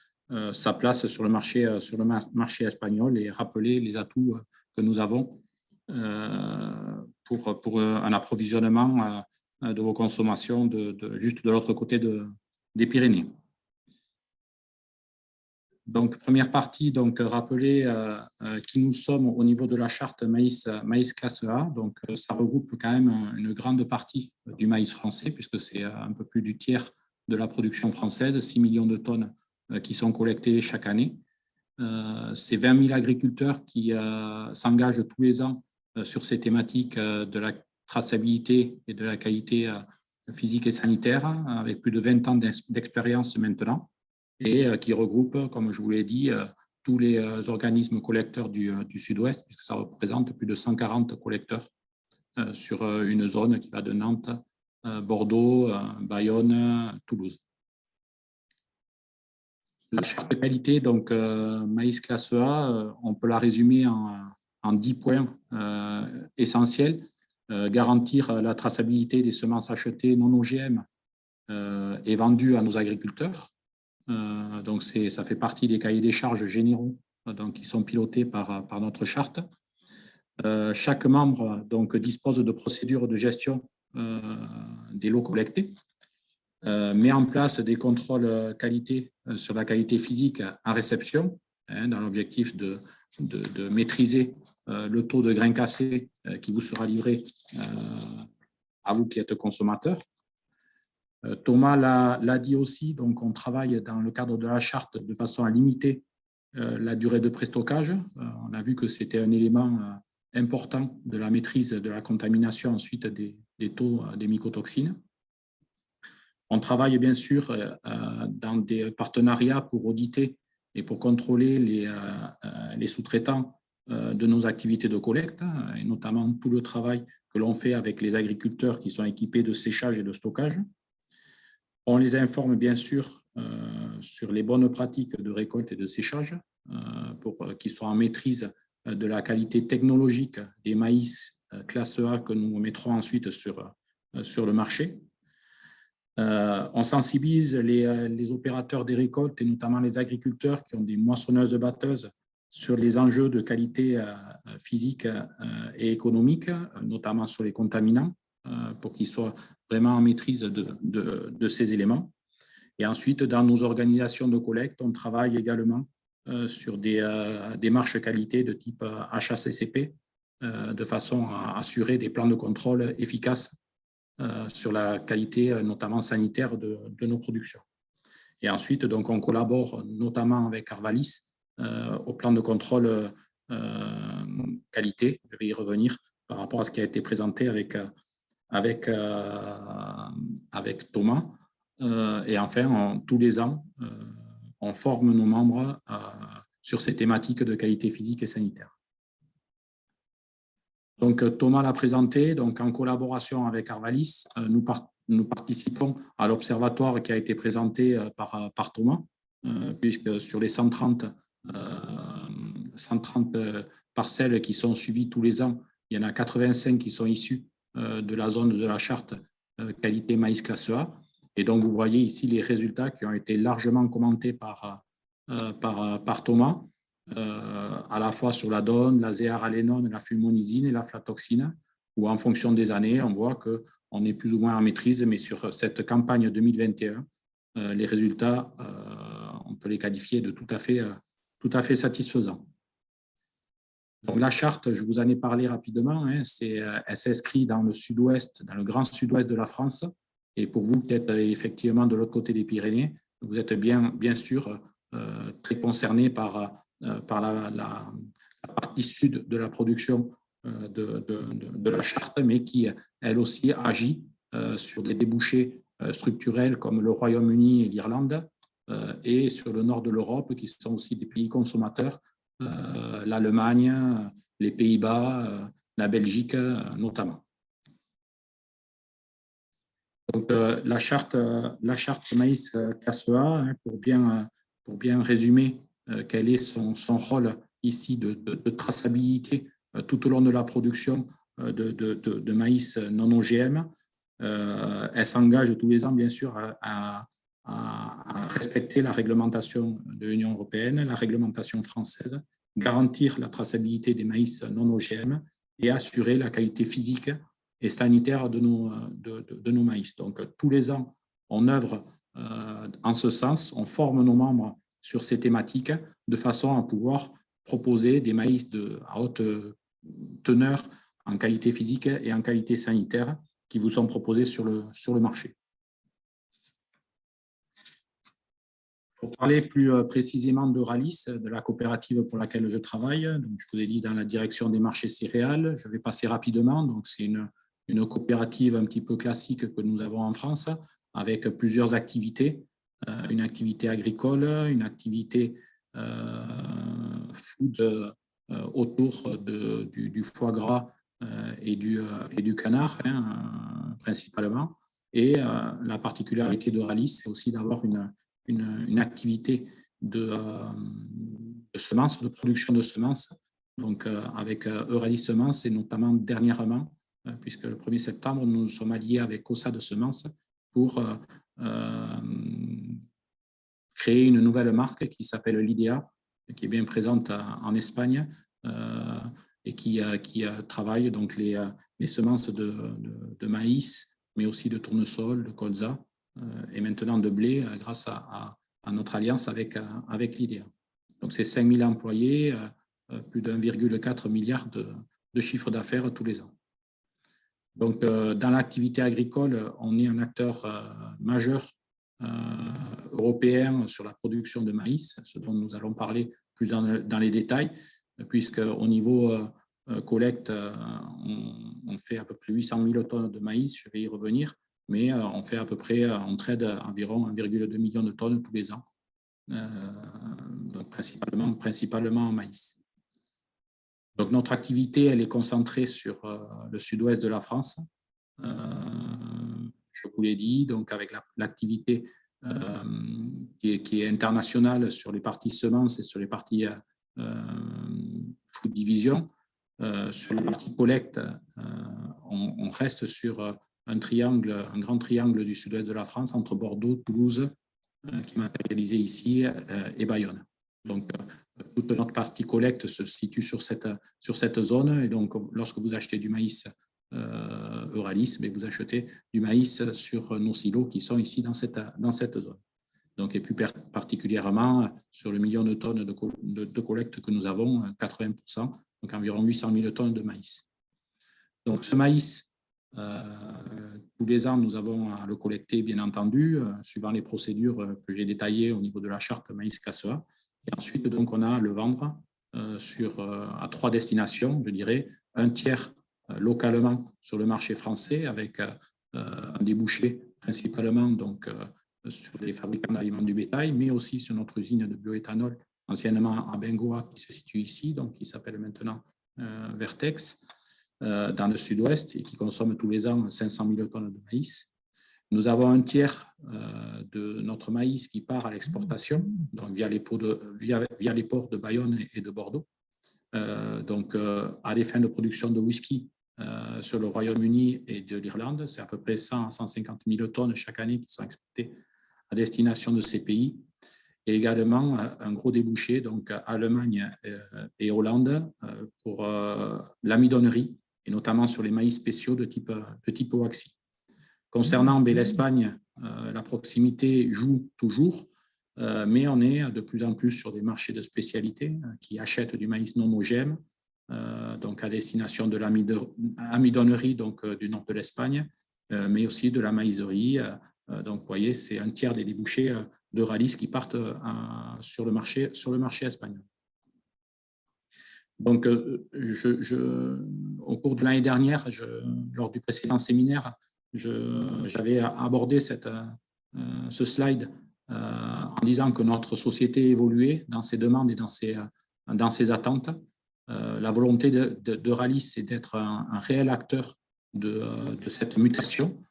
sa place sur le marché espagnol et rappeler les atouts que nous avons pour un approvisionnement de vos consommations juste de l'autre côté des Pyrénées. Donc, première partie, donc rappeler qui nous sommes au niveau de la charte maïs classe A. Donc, ça regroupe quand même une grande partie du maïs français, puisque c'est un peu plus du tiers de la production française, 6 millions de tonnes qui sont collectées chaque année. C'est 20 000 agriculteurs qui s'engagent tous les ans sur ces thématiques de la traçabilité et de la qualité physique et sanitaire, avec plus de 20 ans d'expérience maintenant, et qui regroupe, comme je vous l'ai dit, tous les organismes collecteurs du Sud-Ouest, puisque ça représente plus de 140 collecteurs sur une zone qui va de Nantes, Bordeaux, Bayonne, Toulouse. La charte de qualité, donc maïs classe A, on peut la résumer en 10 points essentiels. Garantir la traçabilité des semences achetées non OGM et vendues à nos agriculteurs. Donc, ça fait partie des cahiers des charges généraux donc, qui sont pilotés par notre charte. Chaque membre donc, dispose de procédures de gestion des lots collectés, met en place des contrôles qualité sur la qualité physique en réception, dans l'objectif de maîtriser le taux de grains cassés qui vous sera livré à vous qui êtes consommateur. Thomas l'a dit aussi, donc on travaille dans le cadre de la charte de façon à limiter la durée de préstockage. On a vu que c'était un élément important de la maîtrise de la contamination ensuite des taux des mycotoxines. On travaille bien sûr dans des partenariats pour auditer et pour contrôler les sous-traitants de nos activités de collecte, et notamment tout le travail que l'on fait avec les agriculteurs qui sont équipés de séchage et de stockage. On les informe bien sûr sur les bonnes pratiques de récolte et de séchage pour qu'ils soient en maîtrise de la qualité technologique des maïs classe A que nous mettrons ensuite sur le marché. On sensibilise les opérateurs des récoltes et notamment les agriculteurs qui ont des moissonneuses-batteuses sur les enjeux de qualité physique et économique, notamment sur les contaminants, pour qu'ils soient vraiment en maîtrise de ces éléments. Et ensuite, dans nos organisations de collecte, on travaille également sur des démarches qualité de type HACCP, de façon à assurer des plans de contrôle efficaces sur la qualité, notamment sanitaire, de nos productions. Et ensuite, donc, on collabore notamment avec Arvalis au plan de contrôle qualité. Je vais y revenir par rapport à ce qui a été présenté avec Thomas. Et enfin, tous les ans, on forme nos membres sur ces thématiques de qualité physique et sanitaire. Donc, Thomas l'a présenté. Donc, en collaboration avec Arvalis, nous participons à l'observatoire qui a été présenté par Thomas, puisque sur les 130 parcelles qui sont suivies tous les ans, il y en a 85 qui sont issues de la zone de la charte qualité maïs classe A. Et donc, vous voyez ici les résultats qui ont été largement commentés par Thomas, à la fois sur la DON, la zéaralénone, la fulmonisine et la flatoxine, où en fonction des années, on voit qu'on est plus ou moins en maîtrise, mais sur cette campagne 2021, les résultats, on peut les qualifier de tout à fait satisfaisants. Donc, la charte, je vous en ai parlé rapidement, hein, elle s'inscrit dans le sud-ouest, dans le grand sud-ouest de la France. Et pour vous qui êtes effectivement de l'autre côté des Pyrénées, vous êtes bien sûr très concerné par la partie sud de la production de la charte, mais qui, elle aussi, agit sur des débouchés structurels comme le Royaume-Uni et l'Irlande, et sur le nord de l'Europe, qui sont aussi des pays consommateurs, l'Allemagne, les Pays-Bas, la Belgique notamment. Donc, la charte maïs classe A, hein, pour bien résumer quel est son rôle ici de traçabilité tout au long de la production de maïs non OGM. Elle s'engage tous les ans, bien sûr, à respecter la réglementation de l'Union européenne, la réglementation française, garantir la traçabilité des maïs non OGM et assurer la qualité physique et sanitaire de nos maïs. Donc, tous les ans, on œuvre en ce sens, on forme nos membres sur ces thématiques de façon à pouvoir proposer des maïs à haute teneur en qualité physique et en qualité sanitaire qui vous sont proposés sur le marché. Pour parler plus précisément d'Euralis, de la coopérative pour laquelle je travaille, donc je vous ai dit dans la direction des marchés céréales, je vais passer rapidement. Donc, c'est une coopérative un petit peu classique que nous avons en France, avec plusieurs activités, une activité agricole, une activité food autour du foie gras et du canard, hein, principalement. Et la particularité d'Euralis, c'est aussi d'avoir une activité de semences, de production de semences, donc avec Euralis Semences et notamment dernièrement, puisque le 1er septembre, nous nous sommes alliés avec Ossa de Semences pour créer une nouvelle marque qui s'appelle l'IDEA, qui est bien présente en Espagne et qui travaille donc les semences de maïs, mais aussi de tournesol, de colza et maintenant de blé grâce à notre alliance avec l'IDEA. Donc, c'est 5 000 employés, plus d'1,4 milliard de chiffre d'affaires tous les ans. Donc, dans l'activité agricole, on est un acteur majeur européen sur la production de maïs, ce dont nous allons parler plus dans les détails, puisqu'au niveau collecte, on fait à peu près 800 000 tonnes de maïs, je vais y revenir, mais on fait à peu près, on trade environ 1,2 million de tonnes tous les ans, donc principalement en maïs. Donc, notre activité, elle est concentrée sur le sud-ouest de la France. Je vous l'ai dit, donc avec l'activité qui est internationale sur les parties semences et sur les parties food division. Sur la partie collecte, on reste sur un grand triangle du sud-ouest de la France entre Bordeaux, Toulouse, qui est matérialisé ici, et Bayonne. Donc, toute notre partie collecte se situe sur cette zone. Et donc, lorsque vous achetez du maïs Euralis, mais vous achetez du maïs sur nos silos qui sont ici dans cette zone. Donc, et plus particulièrement sur le million de tonnes de collecte que nous avons, 80%, donc environ 800 000 tonnes de maïs. Donc, ce maïs, tous les ans, nous avons à le collecter, bien entendu, suivant les procédures que j'ai détaillées au niveau de la charte maïs CASEA. Et ensuite, donc, on a à le vendre à 3 destinations, je dirais, un tiers localement sur le marché français, avec un débouché principalement donc, sur les fabricants d'aliments du bétail, mais aussi sur notre usine de bioéthanol, anciennement à Bengoa, qui se situe ici, donc qui s'appelle maintenant Vertex, dans le sud-ouest, et qui consomme tous les ans 500 000 tonnes de maïs. Nous avons un tiers de notre maïs qui part à l'exportation, donc via les ports de Bayonne et de Bordeaux, donc à des fins de production de whisky sur le Royaume-Uni et de l'Irlande. C'est à peu près 100 à 150 000 tonnes chaque année qui sont exportées à destination de ces pays. Et également un gros débouché, donc Allemagne et Hollande, pour l'amidonnerie, et notamment sur les maïs spéciaux de type Waxy. Concernant l'Espagne, la proximité joue toujours, mais on est de plus en plus sur des marchés de spécialité qui achètent du maïs non OGM, donc à destination de l'amidonnerie du nord de l'Espagne, mais aussi de la maïserie. Donc, vous voyez, c'est un tiers des débouchés de Rallis qui partent sur le marché espagnol. Donc, au cours de l'année dernière, lors du précédent séminaire, j'avais abordé ce slide en disant que notre société évoluait dans ses demandes et dans ses attentes. La volonté de Rallis, c'est d'être un réel acteur de cette mutation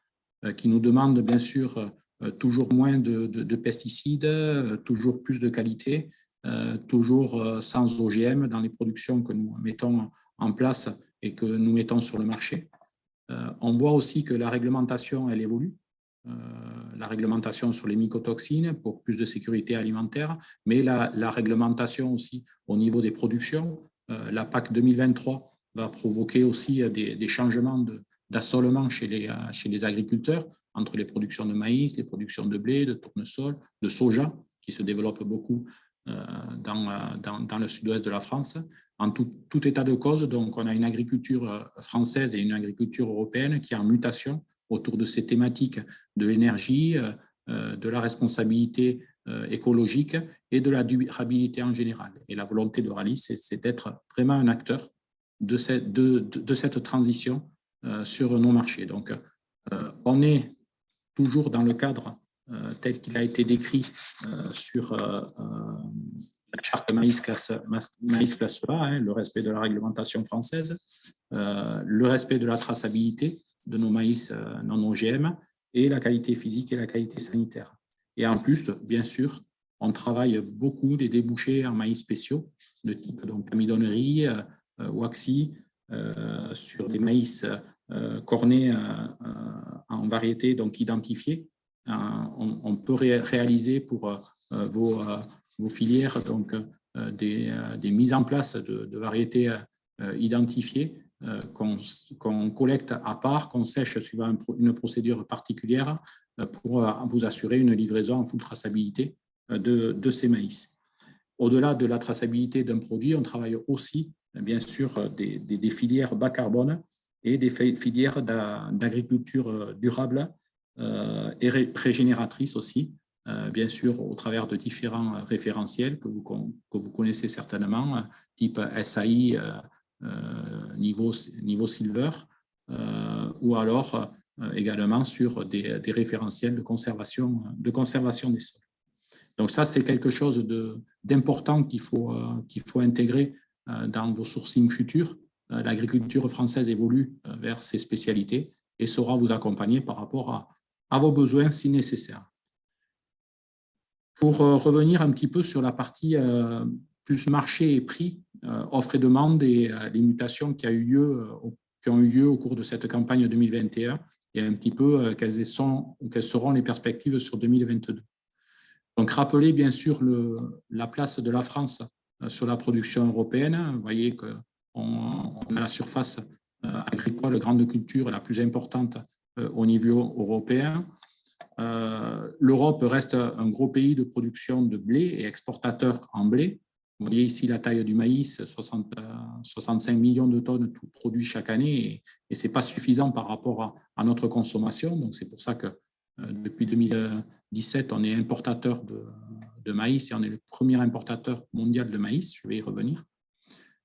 qui nous demande bien sûr toujours moins de pesticides, toujours plus de qualité, toujours sans OGM dans les productions que nous mettons en place et que nous mettons sur le marché. On voit aussi que la réglementation, elle évolue. La réglementation sur les mycotoxines pour plus de sécurité alimentaire, mais la réglementation aussi au niveau des productions. La PAC 2023 va provoquer aussi des changements d'assolement chez les agriculteurs entre les productions de maïs, les productions de blé, de tournesol, de soja, qui se développent beaucoup dans le sud-ouest de la France. En tout état de cause, donc, on a une agriculture française et une agriculture européenne qui est en mutation autour de ces thématiques de l'énergie, de la responsabilité écologique et de la durabilité en général. Et la volonté de Rallis, c'est d'être vraiment un acteur de cette transition sur nos marchés. Donc, on est toujours dans le cadre tel qu'il a été décrit sur la charte maïs classe A, le respect de la réglementation française, le respect de la traçabilité de nos maïs non OGM et la qualité physique et la qualité sanitaire. Et en plus, bien sûr, on travaille beaucoup des débouchés en maïs spéciaux de type amidonnerie, Waxy, sur des maïs cornés en variété donc identifiées. On peut réaliser pour vos filières donc, des mises en place de variétés identifiées qu'on collecte à part, qu'on sèche suivant une procédure particulière pour vous assurer une livraison en full traçabilité de ces maïs. Au-delà de la traçabilité d'un produit, on travaille aussi, bien sûr, des filières bas carbone et des filières d'agriculture durable et régénératrice aussi, bien sûr, au travers de différents référentiels que vous connaissez certainement, type SAI, niveau Silver, ou alors également sur des référentiels de conservation des sols. Donc ça, c'est quelque chose d'important qu'il faut intégrer dans vos sourcings futurs. L'agriculture française évolue vers ses spécialités et saura vous accompagner par rapport à vos besoins si nécessaire. Pour revenir un petit peu sur la partie plus marché et prix, offre et demande et les mutations qui ont eu lieu au cours de cette campagne 2021 et un petit peu quelles seront les perspectives sur 2022. Donc, rappelez bien sûr la place de la France sur la production européenne. Vous voyez qu'on a la surface agricole grande culture la plus importante au niveau européen. L'Europe reste un gros pays de production de blé et exportateur en blé. Vous voyez ici la taille du maïs, 65 millions de tonnes tout produit chaque année, et ce n'est pas suffisant par rapport à notre consommation. Donc, c'est pour ça que depuis 2017, on est importateur de maïs et on est le premier importateur mondial de maïs. Je vais y revenir.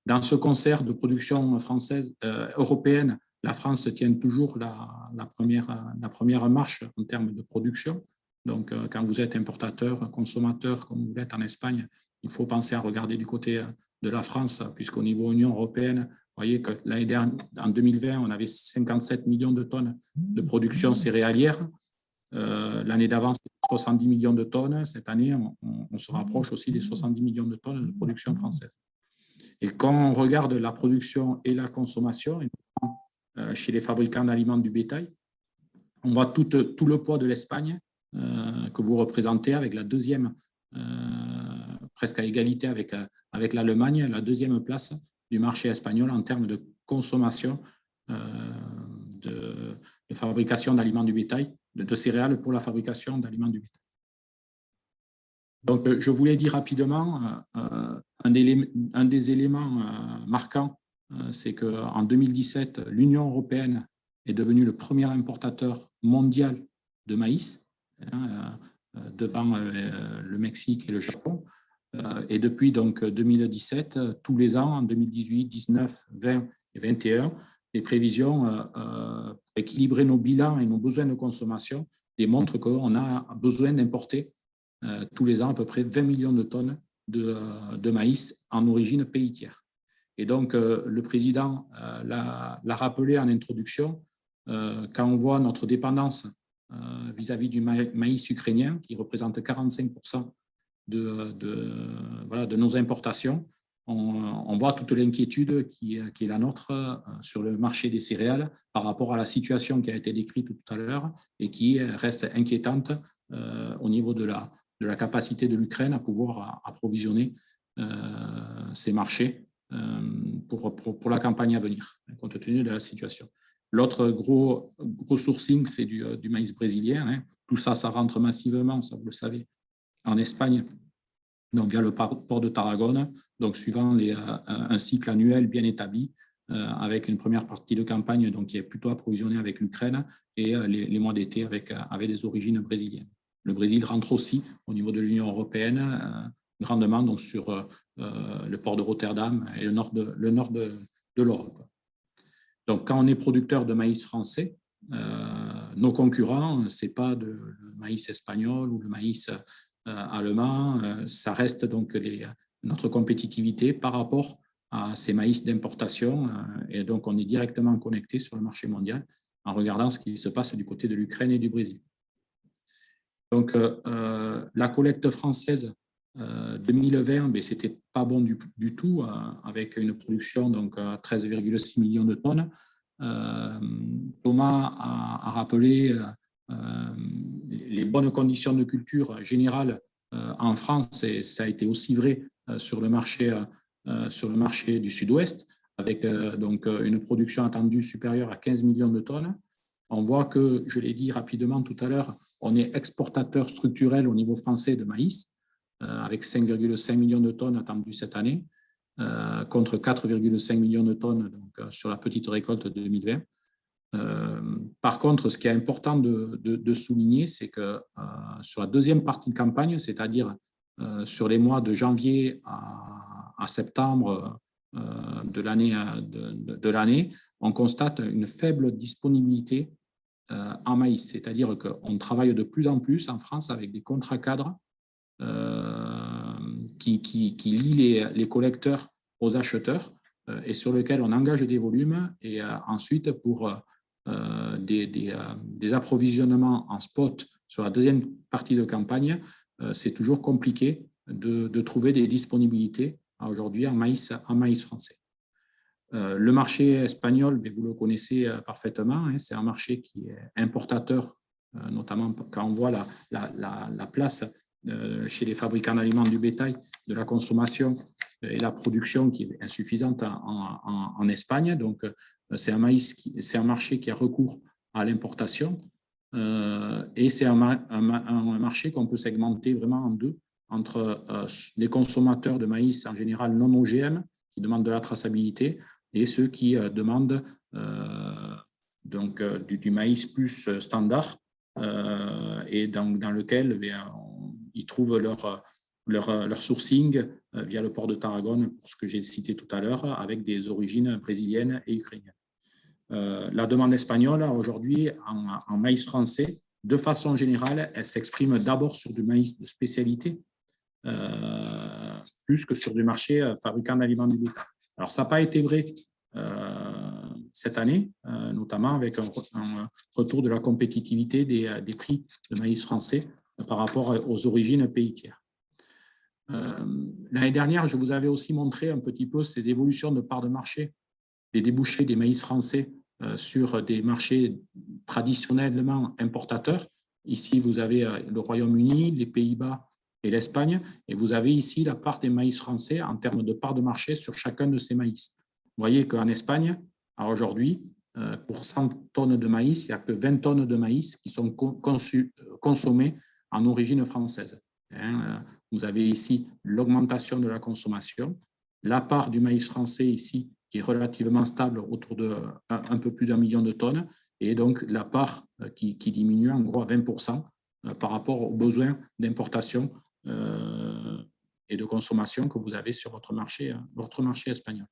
Dans ce concert de production française, européenne, la France tient toujours la première marche en termes de production. Donc, quand vous êtes importateur, consommateur, comme vous l'êtes en Espagne, il faut penser à regarder du côté de la France, puisqu'au niveau Union européenne, vous voyez que l'année dernière, en 2020, on avait 57 millions de tonnes de production céréalière. L'année d'avant, c'était 70 millions de tonnes. Cette année, on se rapproche aussi des 70 millions de tonnes de production française. Et quand on regarde la production et la consommation, chez les fabricants d'aliments du bétail, on voit tout le poids de l'Espagne que vous représentez avec la deuxième, presque à égalité avec l'Allemagne, la deuxième place du marché espagnol en termes de consommation de fabrication d'aliments du bétail, de céréales pour la fabrication d'aliments du bétail. Donc, je voulais dire rapidement, un des éléments marquants, c'est qu'en 2017, l'Union européenne est devenue le premier importateur mondial de maïs, devant le Mexique et le Japon. Et depuis donc 2017, tous les ans, en 2018, 19, 20 et 21, les prévisions pour équilibrer nos bilans et nos besoins de consommation démontrent qu'on a besoin d'importer tous les ans à peu près 20 millions de tonnes de maïs en origine pays tiers. Et donc, le président l'a rappelé en introduction, quand on voit notre dépendance vis-à-vis du maïs ukrainien, qui représente 45% de nos importations, on voit toute l'inquiétude qui est la nôtre sur le marché des céréales par rapport à la situation qui a été décrite tout à l'heure et qui reste inquiétante au niveau de la capacité de l'Ukraine à pouvoir approvisionner ces marchés pour la campagne à venir, compte tenu de la situation. L'autre gros sourcing, c'est du maïs brésilien. Hein. Tout ça, ça rentre massivement, ça vous le savez, en Espagne, donc via le port de Tarragone, donc suivant un cycle annuel bien établi, avec une première partie de campagne donc, qui est plutôt approvisionnée avec l'Ukraine et les mois d'été avec des origines brésiliennes. Le Brésil rentre aussi au niveau de l'Union européenne, grandement donc, sur le port de Rotterdam et le nord de l'Europe. Donc, quand on est producteur de maïs français, nos concurrents, ce n'est pas le maïs espagnol ou le maïs allemand, ça reste donc notre compétitivité par rapport à ces maïs d'importation. Et donc, on est directement connecté sur le marché mondial en regardant ce qui se passe du côté de l'Ukraine et du Brésil. Donc, la collecte française 2020, ce n'était pas bon du tout, avec une production de 13,6 millions de tonnes. Thomas a rappelé les bonnes conditions de culture générales en France, et ça a été aussi vrai sur le marché du Sud-Ouest, avec donc une production attendue supérieure à 15 millions de tonnes. On voit que, je l'ai dit rapidement tout à l'heure, on est exportateur structurel au niveau français de maïs, avec 5,5 millions de tonnes attendues cette année, contre 4,5 millions de tonnes donc, sur la petite récolte de 2020. Par contre, ce qui est important de souligner, c'est que sur la deuxième partie de campagne, c'est-à-dire sur les mois de janvier à septembre de l'année, on constate une faible disponibilité en maïs, c'est-à-dire qu'on travaille de plus en plus en France avec des contrats cadres qui lient les collecteurs aux acheteurs et sur lesquels on engage des volumes et ensuite pour des approvisionnements en spot sur la deuxième partie de campagne, c'est toujours compliqué de trouver des disponibilités aujourd'hui en maïs français. Le marché espagnol, vous le connaissez parfaitement, hein, c'est un marché qui est importateur, notamment quand on voit la place chez les fabricants d'aliments du bétail de la consommation et la production qui est insuffisante en Espagne. Donc, c'est un marché qui a recours à l'importation et c'est un marché qu'on peut segmenter vraiment en deux, entre les consommateurs de maïs en général non OGM, qui demandent de la traçabilité, et ceux qui demandent du maïs plus standard, et dans lequel ils trouvent leur sourcing via le port de Tarragone, pour ce que j'ai cité tout à l'heure, avec des origines brésiliennes et ukrainiennes. La demande espagnole, aujourd'hui, en maïs français, de façon générale, elle s'exprime d'abord sur du maïs de spécialité, plus que sur du marché fabricant d'aliments du bétail. Alors, ça n'a pas été vrai cette année, notamment avec un retour de la compétitivité des prix de maïs français par rapport aux origines pays tiers. L'année dernière, je vous avais aussi montré un petit peu ces évolutions de part de marché, des débouchés des maïs français sur des marchés traditionnellement importateurs. Ici, vous avez le Royaume-Uni, les Pays-Bas et l'Espagne, et vous avez ici la part des maïs français en termes de part de marché sur chacun de ces maïs. Vous voyez qu'en Espagne, aujourd'hui, pour 100 tonnes de maïs, il n'y a que 20 tonnes de maïs qui sont consommées en origine française. Vous avez ici l'augmentation de la consommation, la part du maïs français ici qui est relativement stable autour de un peu plus d'1 million de tonnes, et donc la part qui diminue en gros à 20% par rapport aux besoins d'importation et de consommation que vous avez sur votre marché espagnol.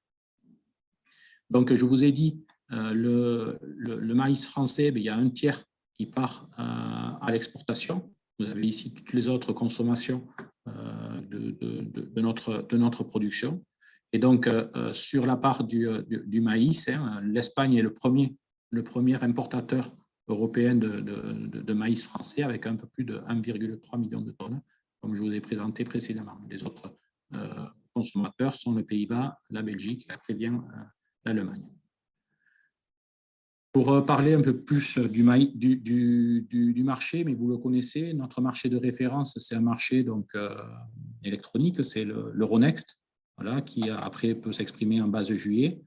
Donc, je vous ai dit, le maïs français, il y a un tiers qui part à l'exportation. Vous avez ici toutes les autres consommations de notre production. Et donc, sur la part du maïs, l'Espagne est le premier importateur européen de maïs français, avec un peu plus de 1,3 million de tonnes, comme je vous ai présenté précédemment. Les autres consommateurs sont les Pays-Bas, la Belgique, et après vient l'Allemagne. Pour parler un peu plus du marché, mais vous le connaissez, notre marché de référence, c'est un marché électronique, c'est l'Euronext, voilà, qui après peut s'exprimer en base juillet.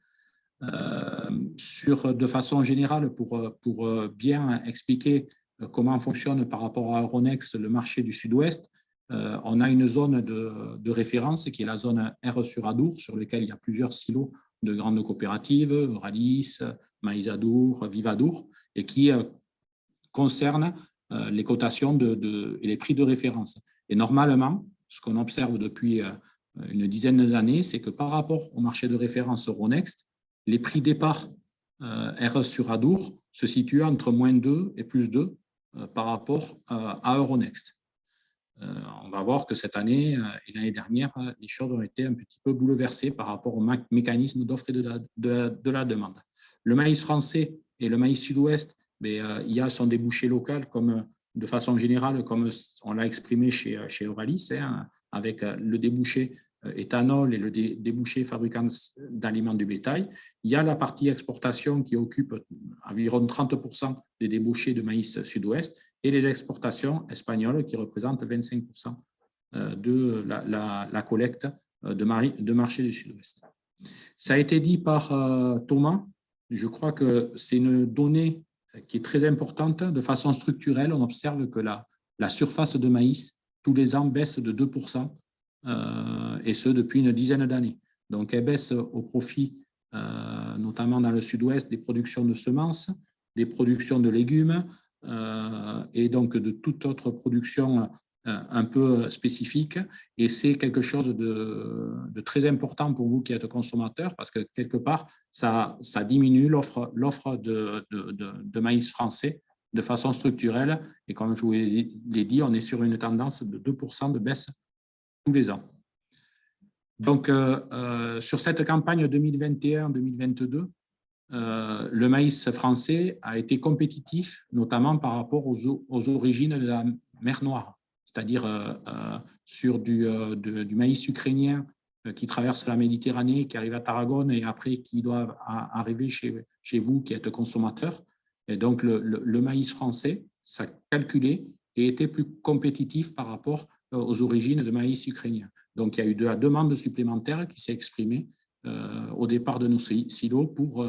De façon générale, pour bien expliquer comment fonctionne par rapport à Euronext le marché du Sud-Ouest, on a une zone de référence qui est la zone R sur Adour, sur laquelle il y a plusieurs silos de grandes coopératives, Euralis, Maïs-Adour, Vivadour, et qui concerne les cotations et les prix de référence. Et normalement, ce qu'on observe depuis une dizaine d'années, c'est que par rapport au marché de référence Euronext, les prix départ R sur Adour se situent entre -2 et +2 par rapport à Euronext. On va voir que cette année et l'année dernière, les choses ont été un petit peu bouleversées par rapport au mécanisme d'offre et de la demande. Le maïs français et le maïs sud-ouest, il y a son débouché local, de façon générale, comme on l'a exprimé chez Euralis, avec le débouché éthanol et le débouché fabricant d'aliments du bétail. Il y a la partie exportation qui occupe environ 30% des débouchés de maïs sud-ouest et les exportations espagnoles qui représentent 25% de la collecte de marché du sud-ouest. Ça a été dit par Thomas. Je crois que c'est une donnée qui est très importante. De façon structurelle, on observe que la surface de maïs, tous les ans, baisse de 2%. Et ce depuis une dizaine d'années. Donc, elle baisse au profit, notamment dans le sud-ouest, des productions de semences, des productions de légumes et donc de toute autre production un peu spécifique. Et c'est quelque chose de très important pour vous qui êtes consommateur, parce que quelque part, ça diminue l'offre de maïs français de façon structurelle. Et comme je vous l'ai dit, on est sur une tendance de 2% de baisse tous les ans. Donc, sur cette campagne 2021-2022, le maïs français a été compétitif, notamment par rapport aux origines de la mer Noire, c'est-à-dire sur du maïs ukrainien qui traverse la Méditerranée, qui arrive à Tarragone et après qui doit arriver chez vous qui êtes consommateur. Et donc, le maïs français, ça calculait et était plus compétitif par rapport aux origines de maïs ukrainien. Donc, il y a eu de la demande supplémentaire qui s'est exprimée au départ de nos silos pour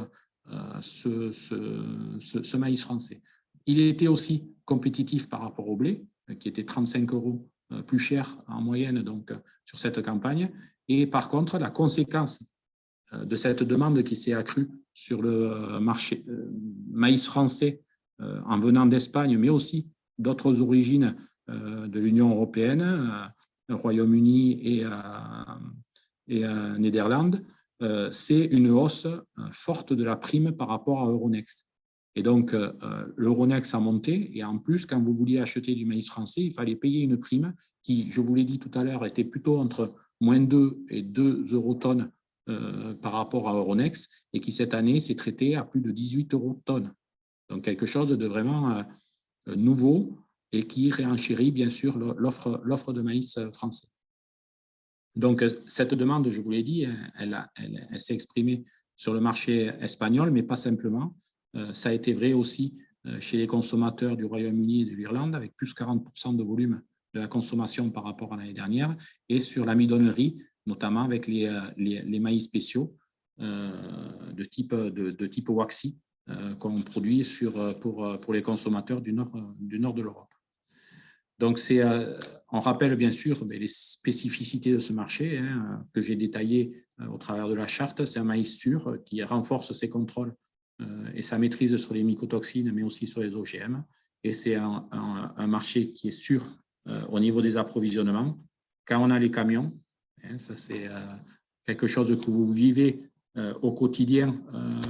ce maïs français. Il était aussi compétitif par rapport au blé, qui était 35 € plus cher en moyenne donc, sur cette campagne. Et par contre, la conséquence de cette demande qui s'est accrue sur le marché maïs français en venant d'Espagne, mais aussi d'autres origines de l'Union européenne, Royaume-Uni et Néderlande, c'est une hausse forte de la prime par rapport à Euronext. Et donc, l'Euronext a monté, et en plus, quand vous vouliez acheter du maïs français, il fallait payer une prime qui, je vous l'ai dit tout à l'heure, était plutôt entre moins 2 et 2 € tonnes par rapport à Euronext, et qui cette année s'est traité à plus de 18 € tonne. Donc quelque chose de vraiment nouveau et qui réenchérit bien sûr l'offre de maïs français. Donc cette demande, je vous l'ai dit, elle s'est exprimée sur le marché espagnol, mais pas simplement. Ça a été vrai aussi chez les consommateurs du Royaume-Uni et de l'Irlande, avec plus 40% de volume de la consommation par rapport à l'année dernière, et sur l'amidonnerie, notamment avec les maïs spéciaux de type Waxy qu'on produit pour les consommateurs du nord de l'Europe. Donc, on rappelle bien sûr les spécificités de ce marché que j'ai détaillées au travers de la charte. C'est un maïs sûr qui renforce ses contrôles et sa maîtrise sur les mycotoxines, mais aussi sur les OGM. Et c'est un marché qui est sûr au niveau des approvisionnements. Quand on a les camions, ça c'est quelque chose que vous vivez au quotidien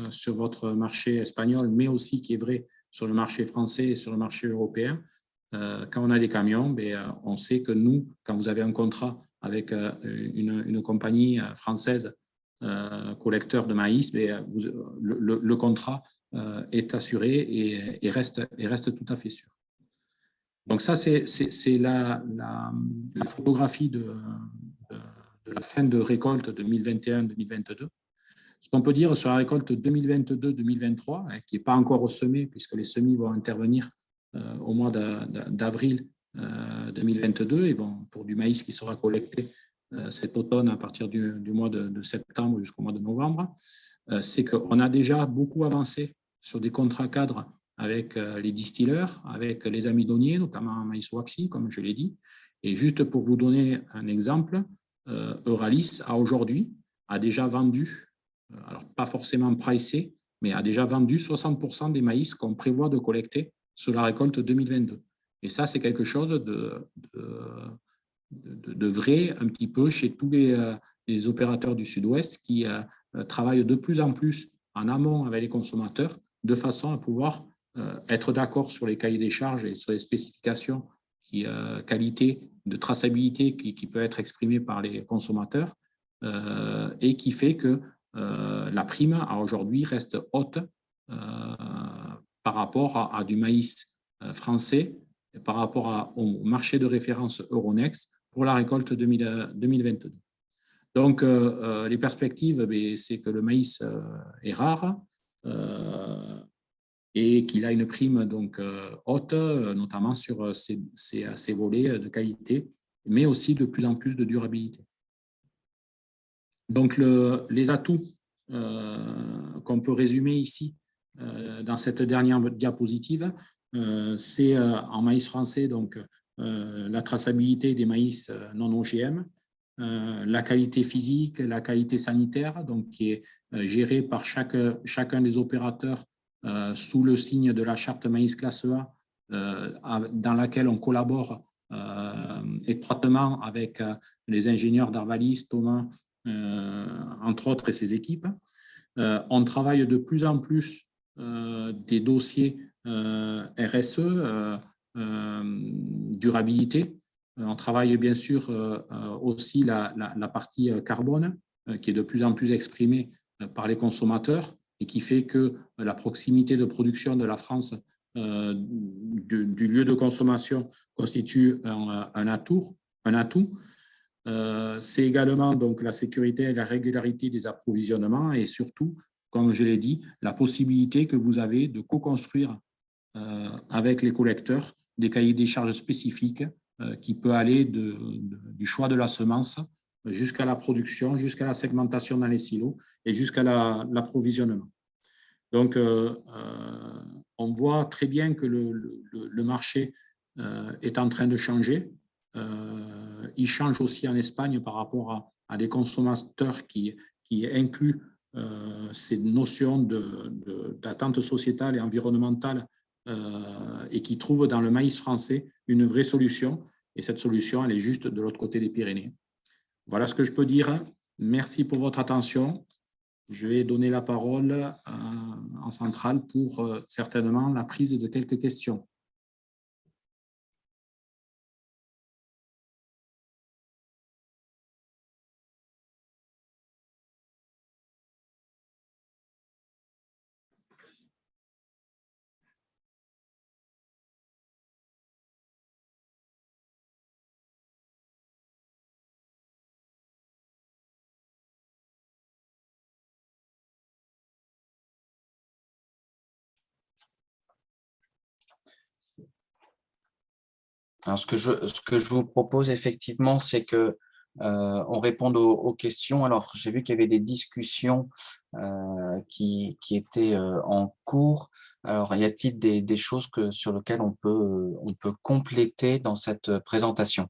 sur votre marché espagnol, mais aussi qui est vrai sur le marché français et sur le marché européen. Quand on a des camions, on sait que nous, quand vous avez un contrat avec une compagnie française collecteur de maïs, le contrat est assuré et reste tout à fait sûr. Donc ça, c'est la photographie de la fin de récolte 2021-2022. Ce qu'on peut dire sur la récolte 2022-2023, qui n'est pas encore semée, puisque les semis vont intervenir au mois d'avril 2022, et pour du maïs qui sera collecté cet automne à partir du mois de septembre jusqu'au mois de novembre, c'est qu'on a déjà beaucoup avancé sur des contrats cadres avec les distilleurs, avec les amidonniers, notamment maïs Waxy, comme je l'ai dit. Et juste pour vous donner un exemple, Euralis aujourd'hui a déjà vendu, alors pas forcément pricé, mais a déjà vendu 60% des maïs qu'on prévoit de collecter sur la récolte 2022. Et ça, c'est quelque chose de vrai un petit peu chez tous les opérateurs du Sud-Ouest qui travaillent de plus en plus en amont avec les consommateurs de façon à pouvoir être d'accord sur les cahiers des charges et sur les spécifications qualité de traçabilité qui peut être exprimée par les consommateurs et qui fait que la prime à aujourd'hui reste haute par rapport à du maïs français, et par rapport au marché de référence Euronext pour la récolte 2022. Donc, les perspectives, c'est que le maïs est rare et qu'il a une prime donc, haute, notamment sur ces volets de qualité, mais aussi de plus en plus de durabilité. Donc, les atouts qu'on peut résumer ici dans cette dernière diapositive, c'est en maïs français donc, la traçabilité des maïs non OGM, la qualité physique, la qualité sanitaire, donc, qui est gérée par chacun des opérateurs sous le signe de la charte maïs classe A, dans laquelle on collabore étroitement avec les ingénieurs d'Arvalis, Thomas, entre autres, et ses équipes. On travaille de plus en plus des dossiers RSE, durabilité. On travaille bien sûr aussi la partie carbone qui est de plus en plus exprimée par les consommateurs et qui fait que la proximité de production de la France du lieu de consommation constitue un atout. C'est également donc, la sécurité et la régularité des approvisionnements et surtout, comme je l'ai dit, la possibilité que vous avez de co-construire avec les collecteurs des cahiers des charges spécifiques qui peut aller du choix de la semence jusqu'à la production, jusqu'à la segmentation dans les silos et jusqu'à l'approvisionnement. Donc, on voit très bien que le marché est en train de changer. il change aussi en Espagne par rapport à des consommateurs qui incluent ces notions d'attente sociétale et environnementale et qui trouvent dans le maïs français une vraie solution. Et cette solution, elle est juste de l'autre côté des Pyrénées. Voilà ce que je peux dire. Merci pour votre attention. Je vais donner la parole en centrale pour certainement la prise de quelques questions. Alors, ce que je vous propose effectivement, c'est que on réponde aux questions. Alors, j'ai vu qu'il y avait des discussions qui étaient en cours. Alors, y a-t-il des choses sur lesquelles on peut compléter dans cette présentation?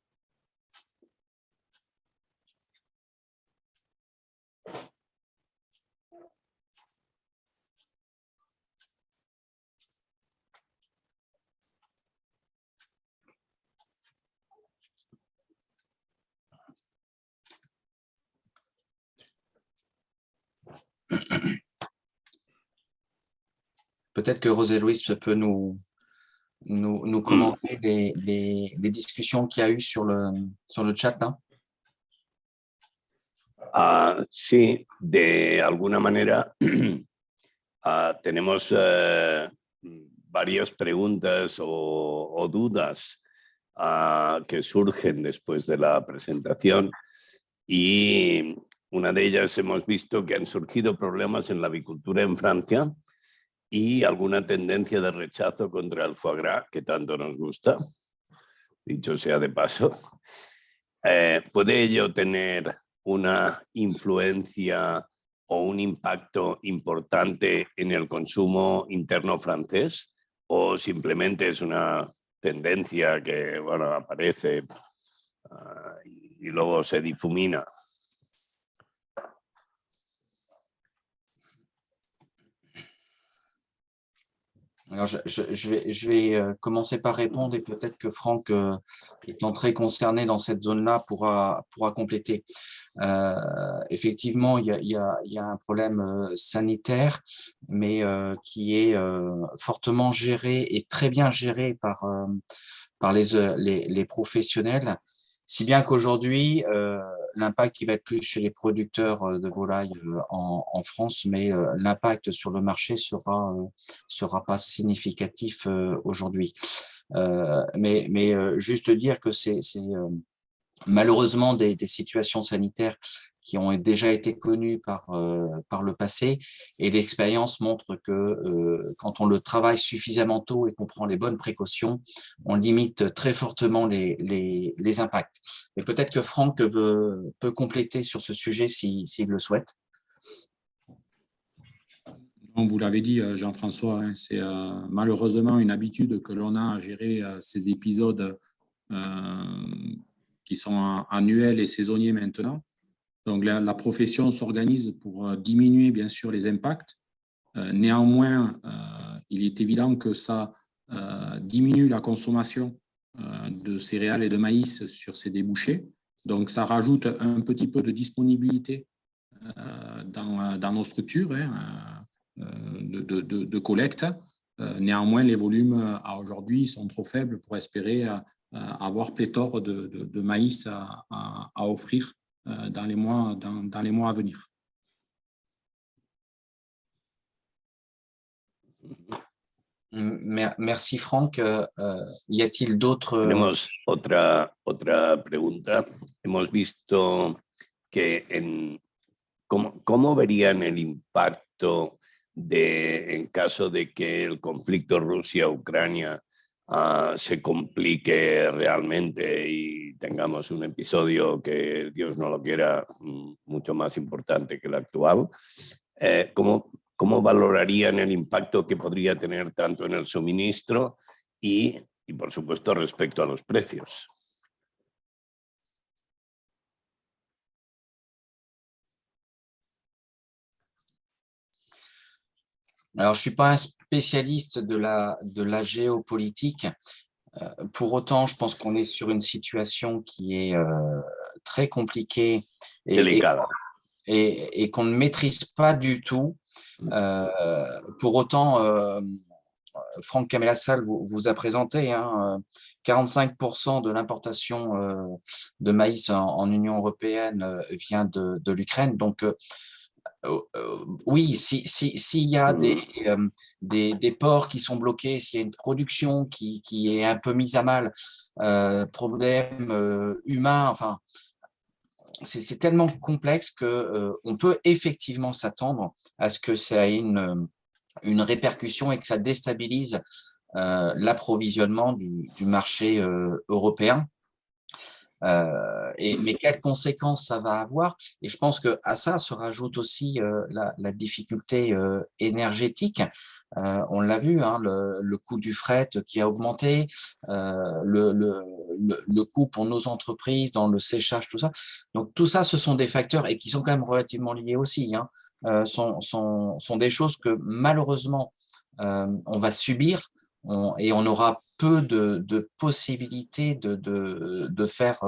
Peut-être que José-Luis peut nous commenter les discussions qu'il y a eu sur le chat, ¿no? Sí, de alguna manera tenemos varias preguntas o dudas que surgen después de la presentación y una de ellas hemos visto que han surgido problemas en la avicultura en Francia y alguna tendencia de rechazo contra el foie gras que tanto nos gusta, dicho sea de paso. ¿Puede ello tener una influencia o un impacto importante en el consumo interno francés? ¿O simplemente es una tendencia que bueno, aparece y luego se difumina? Alors, je vais commencer par répondre et peut-être que Franck, étant très concerné dans cette zone-là, pourra compléter. Effectivement, il y a un problème sanitaire, mais qui est fortement géré et très bien géré par les professionnels, si bien qu'aujourd'hui, l'impact qui va être plus chez les producteurs de volailles en France, mais l'impact sur le marché sera pas significatif aujourd'hui. Mais juste dire que c'est malheureusement des situations sanitaires qui ont déjà été connues par le passé, et l'expérience montre que quand on le travaille suffisamment tôt et qu'on prend les bonnes précautions, on limite très fortement les impacts. Et peut-être que Franck peut compléter sur ce sujet s'il le souhaite. Vous l'avez dit, Jean-François, hein, c'est malheureusement une habitude que l'on a à gérer ces épisodes qui sont annuels et saisonniers maintenant. Donc, la profession s'organise pour diminuer, bien sûr, les impacts. Néanmoins, il est évident que ça diminue la consommation de céréales et de maïs sur ces débouchés. Donc, ça rajoute un petit peu de disponibilité dans nos structures de collecte. Néanmoins, les volumes à aujourd'hui sont trop faibles pour espérer avoir pléthore de maïs à offrir dans les mois à venir. Merci Franck. Y a-t-il d'autres? Tenemos otra pregunta. Hemos visto que ¿cómo verían el impacto en caso de que el conflicto Rusia-Ucrania se complique realmente y tengamos un episodio que, Dios no lo quiera, mucho más importante que el actual? ¿Cómo valorarían el impacto que podría tener tanto en el suministro y por supuesto, respecto a los precios? Alors, je ne suis pas un spécialiste de la géopolitique. Pour autant, je pense qu'on est sur une situation qui est très compliquée et qu'on ne maîtrise pas du tout. Pour autant, Franck Camélassal vous a présenté 45% de l'importation de maïs en Union européenne vient de l'Ukraine. Donc, oui, s'il y a des ports qui sont bloqués, s'il y a une production qui est un peu mise à mal, problèmes humains, enfin, c'est tellement complexe qu'on peut effectivement s'attendre à ce que ça ait une répercussion et que ça déstabilise l'approvisionnement du marché européen. Mais quelles conséquences ça va avoir? Et je pense qu'à ça se rajoute aussi la difficulté énergétique. On l'a vu, le coût du fret qui a augmenté, le coût pour nos entreprises dans le séchage, tout ça. Donc tout ça, ce sont des facteurs et qui sont quand même relativement liés aussi, sont des choses que malheureusement on va subir et on aura peu de possibilités de faire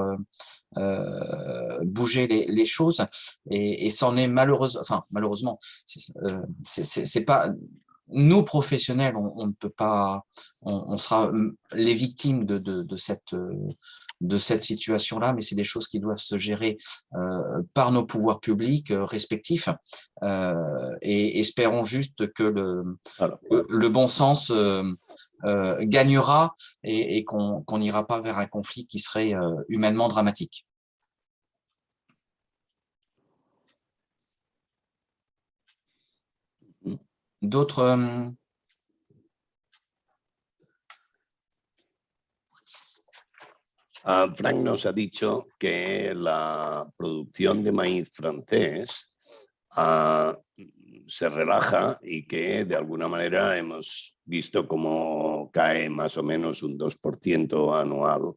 bouger les choses et c'en est malheureusement, c'est pas nous professionnels, on ne peut pas, on sera les victimes de cette situation-là, mais c'est des choses qui doivent se gérer par nos pouvoirs publics respectifs et espérons juste que le bon sens gagnera et qu'on n'ira pas vers un conflit qui serait humainement dramatique. D'autres Frank nos ha dicho que la producción de maíz francés se relaja y que de alguna manera hemos visto cómo cae más o menos un 2% anual.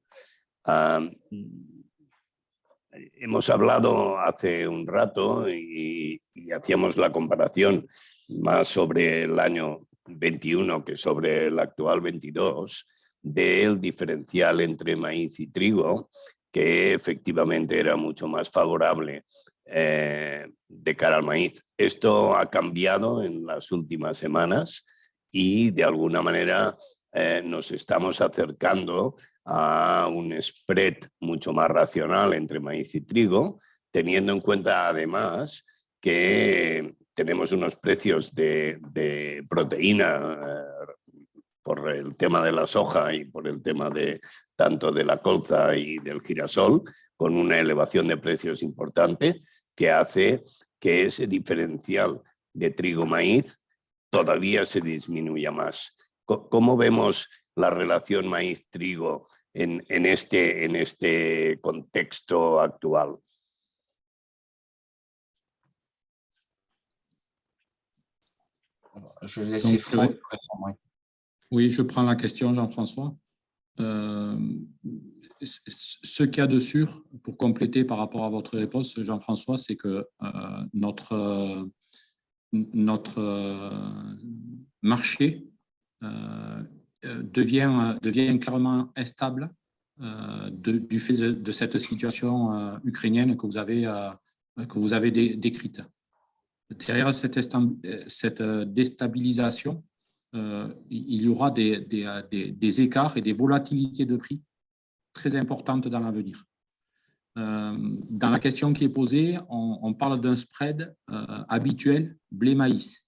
Hemos hablado hace un rato y hacíamos la comparación más sobre el año 21 que sobre el actual 22 del diferencial entre maíz y trigo, que efectivamente era mucho más favorable de cara al maíz. Esto ha cambiado en las últimas semanas y de alguna manera nos estamos acercando a un spread mucho más racional entre maíz y trigo, teniendo en cuenta además que tenemos unos precios de proteína por el tema de la soja y por el tema tanto de la colza y del girasol, con una elevación de precios importante que hace que ese diferencial de trigo-maíz todavía se disminuya más. ¿Cómo vemos la relación maíz-trigo en este contexto actual? Je vais laisser Franck répondre. Oui, je prends la question, Jean-François. Ce qu'il y a de sûr, pour compléter par rapport à votre réponse, Jean-François, c'est que notre marché devient clairement instable du fait de cette situation ukrainienne que vous avez décrite. Derrière cette déstabilisation, il y aura des écarts et des volatilités de prix très importantes dans l'avenir. Dans la question qui est posée, on parle d'un spread habituel blé-maïs.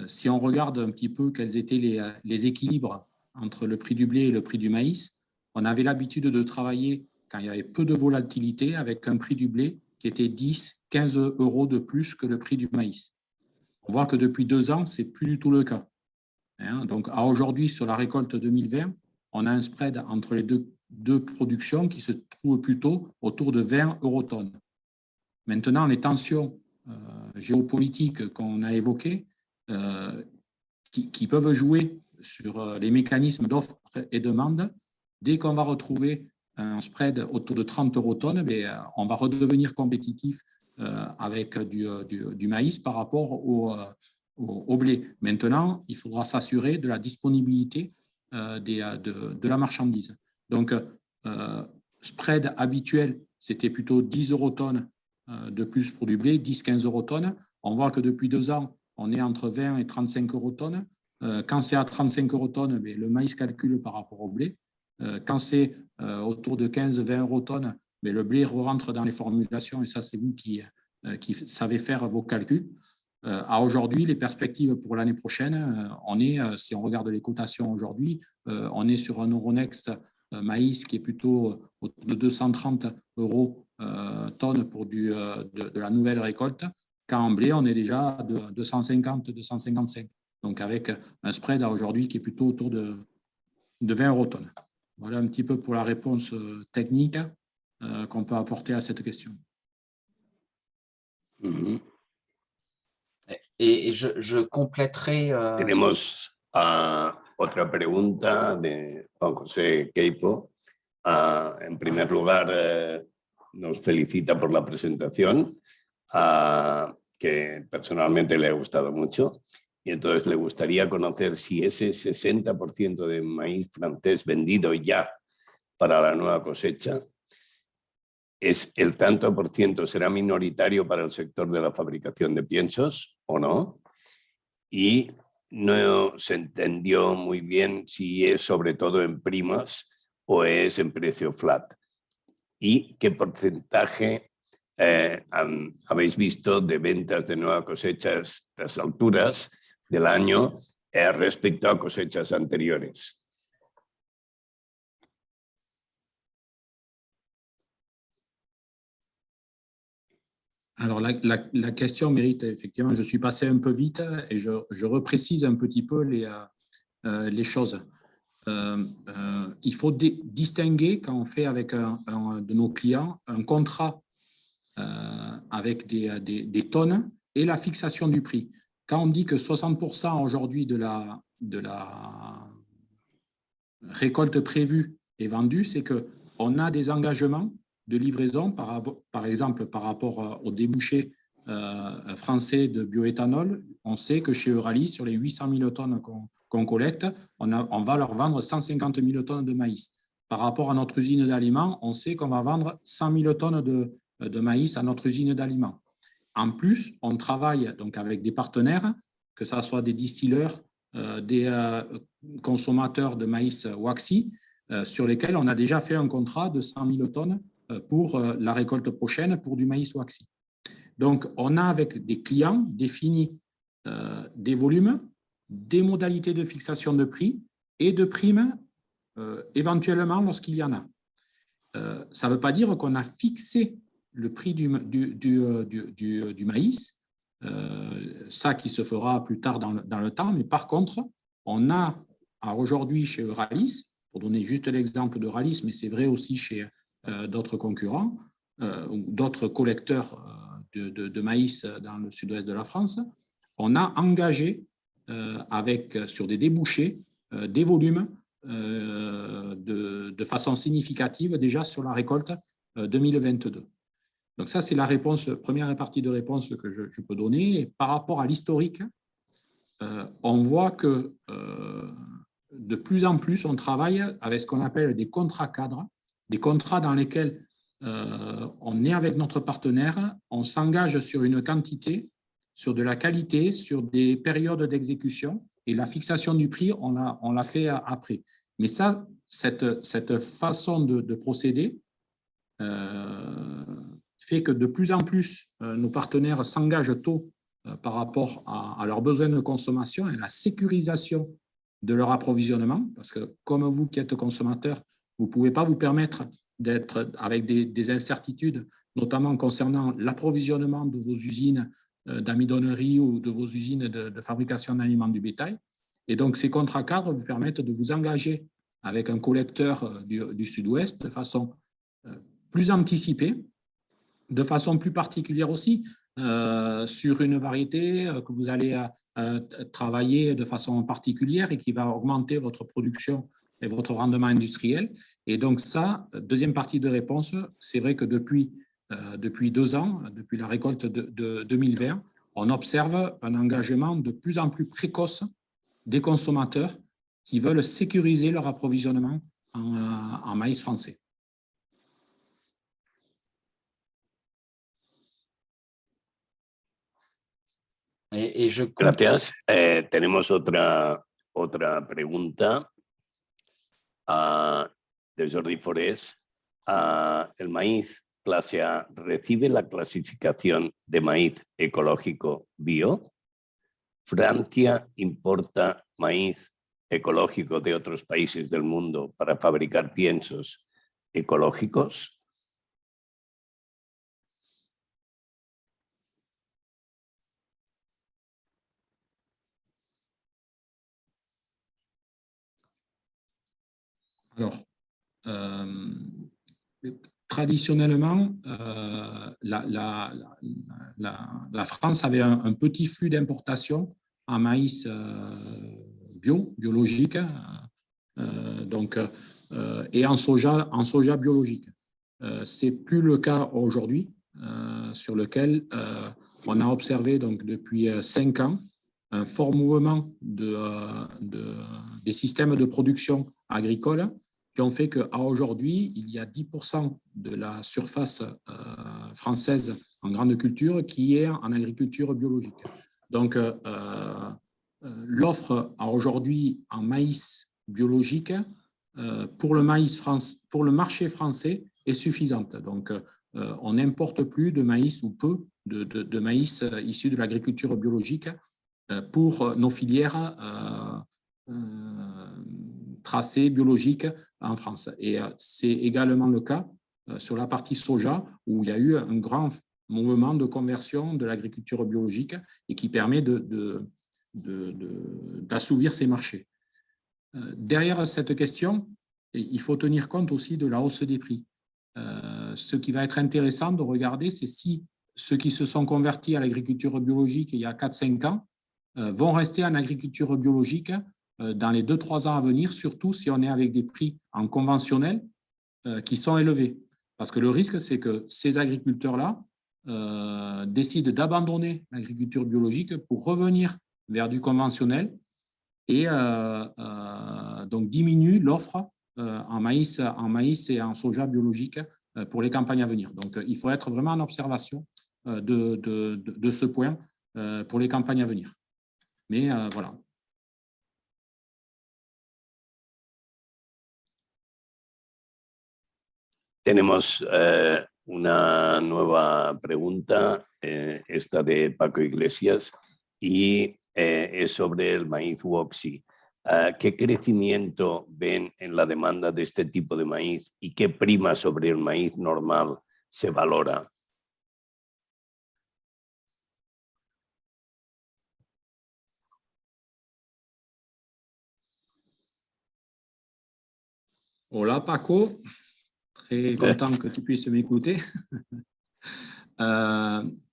Si on regarde un petit peu quels étaient les équilibres entre le prix du blé et le prix du maïs, on avait l'habitude de travailler quand il y avait peu de volatilité avec un prix du blé qui était 10-15 euros de plus que le prix du maïs. On voit que depuis 2 ans, ce n'est plus du tout le cas. Donc, à aujourd'hui, sur la récolte 2020, on a un spread entre les deux productions qui se trouve plutôt autour de 20 eurotonnes. Maintenant, les tensions géopolitiques qu'on a évoquées, qui peuvent jouer sur les mécanismes d'offre et demande, dès qu'on va retrouver un spread autour de 30 eurotonnes, on va redevenir compétitif avec du maïs par rapport au blé. Maintenant, il faudra s'assurer de la disponibilité de la marchandise. Donc, spread habituel, c'était plutôt 10 eurotonnes de plus pour du blé, 10-15 eurotonnes. On voit que depuis 2 ans, on est entre 20 et 35 eurotonnes. Quand c'est à 35 eurotonnes, le maïs calcule par rapport au blé. Quand c'est autour de 15-20 eurotonnes, le blé rentre dans les formulations, et ça, c'est vous qui savez faire vos calculs. À aujourd'hui, les perspectives pour l'année prochaine, si on regarde les cotations aujourd'hui, on est sur un Euronext maïs qui est plutôt autour de 230 euros tonnes pour de la nouvelle récolte, quand en blé, on est déjà à 250-255. Donc, avec un spread à aujourd'hui qui est plutôt autour de 20 euros tonnes. Voilà un petit peu pour la réponse technique qu'on peut apporter à cette question. Et je compléterai… Tenemos otra pregunta de Juan José Queipo. En primer lugar, nos felicita por la presentación, que personalmente le ha gustado mucho. Y entonces le gustaría conocer si ese 60% de maíz francés vendido ya para la nueva cosecha, el tanto por ciento será minoritario para el sector de la fabricación de piensos o no. Y no se entendió muy bien si es sobre todo en primas o es en precio flat. ¿Y qué porcentaje habéis visto de ventas de nueva cosechas a las alturas del año respecto a cosechas anteriores? Alors, la question mérite effectivement, je suis passé un peu vite et je reprécise un petit peu les choses. Il faut distinguer quand on fait avec un de nos clients un contrat avec des tonnes et la fixation du prix. Quand on dit que 60% aujourd'hui de la récolte prévue est vendue, c'est qu'on a des engagements de livraison, par exemple, par rapport aux débouchés français de bioéthanol. On sait que chez Euralis, sur les 800 000 tonnes qu'on collecte, on va leur vendre 150 000 tonnes de maïs. Par rapport à notre usine d'aliments, on sait qu'on va vendre 100 000 tonnes de maïs à notre usine d'aliments. En plus, on travaille donc avec des partenaires, que ce soit des distilleurs, des consommateurs de maïs Waxy, sur lesquels on a déjà fait un contrat de 100 000 tonnes pour la récolte prochaine pour du maïs Waxy. Donc, on a avec des clients défini des volumes, des modalités de fixation de prix et de primes éventuellement lorsqu'il y en a. Ça ne veut pas dire qu'on a fixé le prix du maïs, ça qui se fera plus tard dans le temps, mais par contre, on a aujourd'hui chez Euralis, pour donner juste l'exemple d'Euralis, mais c'est vrai aussi chez d'autres concurrents ou d'autres collecteurs de maïs dans le sud-ouest de la France, on a engagé sur des débouchés des volumes de façon significative déjà sur la récolte 2022. Donc ça, c'est la réponse, première partie de réponse que je peux donner. Et par rapport à l'historique, on voit que de plus en plus, on travaille avec ce qu'on appelle des contrats cadres, des contrats dans lesquels on est avec notre partenaire, on s'engage sur une quantité, sur de la qualité, sur des périodes d'exécution, et la fixation du prix, on l'a fait après. Mais ça, cette façon de procéder fait que de plus en plus, nos partenaires s'engagent tôt par rapport à leurs besoins de consommation et à la sécurisation de leur approvisionnement, parce que comme vous qui êtes consommateur, vous ne pouvez pas vous permettre d'être avec des incertitudes, notamment concernant l'approvisionnement de vos usines d'amidonnerie ou de vos usines de fabrication d'aliments du bétail. Et donc, ces contrats cadres vous permettent de vous engager avec un collecteur du Sud-Ouest de façon plus anticipée, de façon plus particulière aussi, sur une variété que vous allez travailler de façon particulière et qui va augmenter votre production et votre rendement industriel. Et donc ça, deuxième partie de réponse, c'est vrai que depuis 2 ans, depuis la récolte de 2020, on observe un engagement de plus en plus précoce des consommateurs qui veulent sécuriser leur approvisionnement en maïs français. Et je Gracias. Tenemos otra pregunta de Jordi Forés. ¿El maíz clase A recibe la clasificación de maíz ecológico bio? ¿Francia importa maíz ecológico de otros países del mundo para fabricar piensos ecológicos? Alors, traditionnellement, la France avait un petit flux d'importation en maïs biologique, et en soja biologique. Ce n'est plus le cas aujourd'hui, sur lequel on a observé donc, depuis 5 ans un fort mouvement des systèmes de production agricole qui ont fait qu'à aujourd'hui, il y a 10% de la surface française en grande culture qui est en agriculture biologique. Donc, l'offre aujourd'hui en maïs biologique pour le marché français est suffisante. Donc, on n'importe plus de maïs ou peu de maïs issu de l'agriculture biologique pour nos filières tracées biologiques en France. Et c'est également le cas sur la partie soja, où il y a eu un grand mouvement de conversion de l'agriculture biologique et qui permet d'assouvir ces marchés. Derrière cette question, il faut tenir compte aussi de la hausse des prix. Ce qui va être intéressant de regarder, c'est si ceux qui se sont convertis à l'agriculture biologique il y a 4-5 ans vont rester en agriculture biologique dans les 2-3 ans à venir, surtout si on est avec des prix en conventionnel qui sont élevés. Parce que le risque, c'est que ces agriculteurs-là décident d'abandonner l'agriculture biologique pour revenir vers du conventionnel et donc diminuent l'offre en maïs et en soja biologique pour les campagnes à venir. Donc, il faut être vraiment en observation de ce point pour les campagnes à venir. Mais voilà. Tenemos una nueva pregunta, esta de Paco Iglesias, y es sobre el maíz Woxi. ¿Qué crecimiento ven en la demanda de este tipo de maíz y qué prima sobre el maíz normal se valora? Hola Paco, très content que tu puisses m'écouter.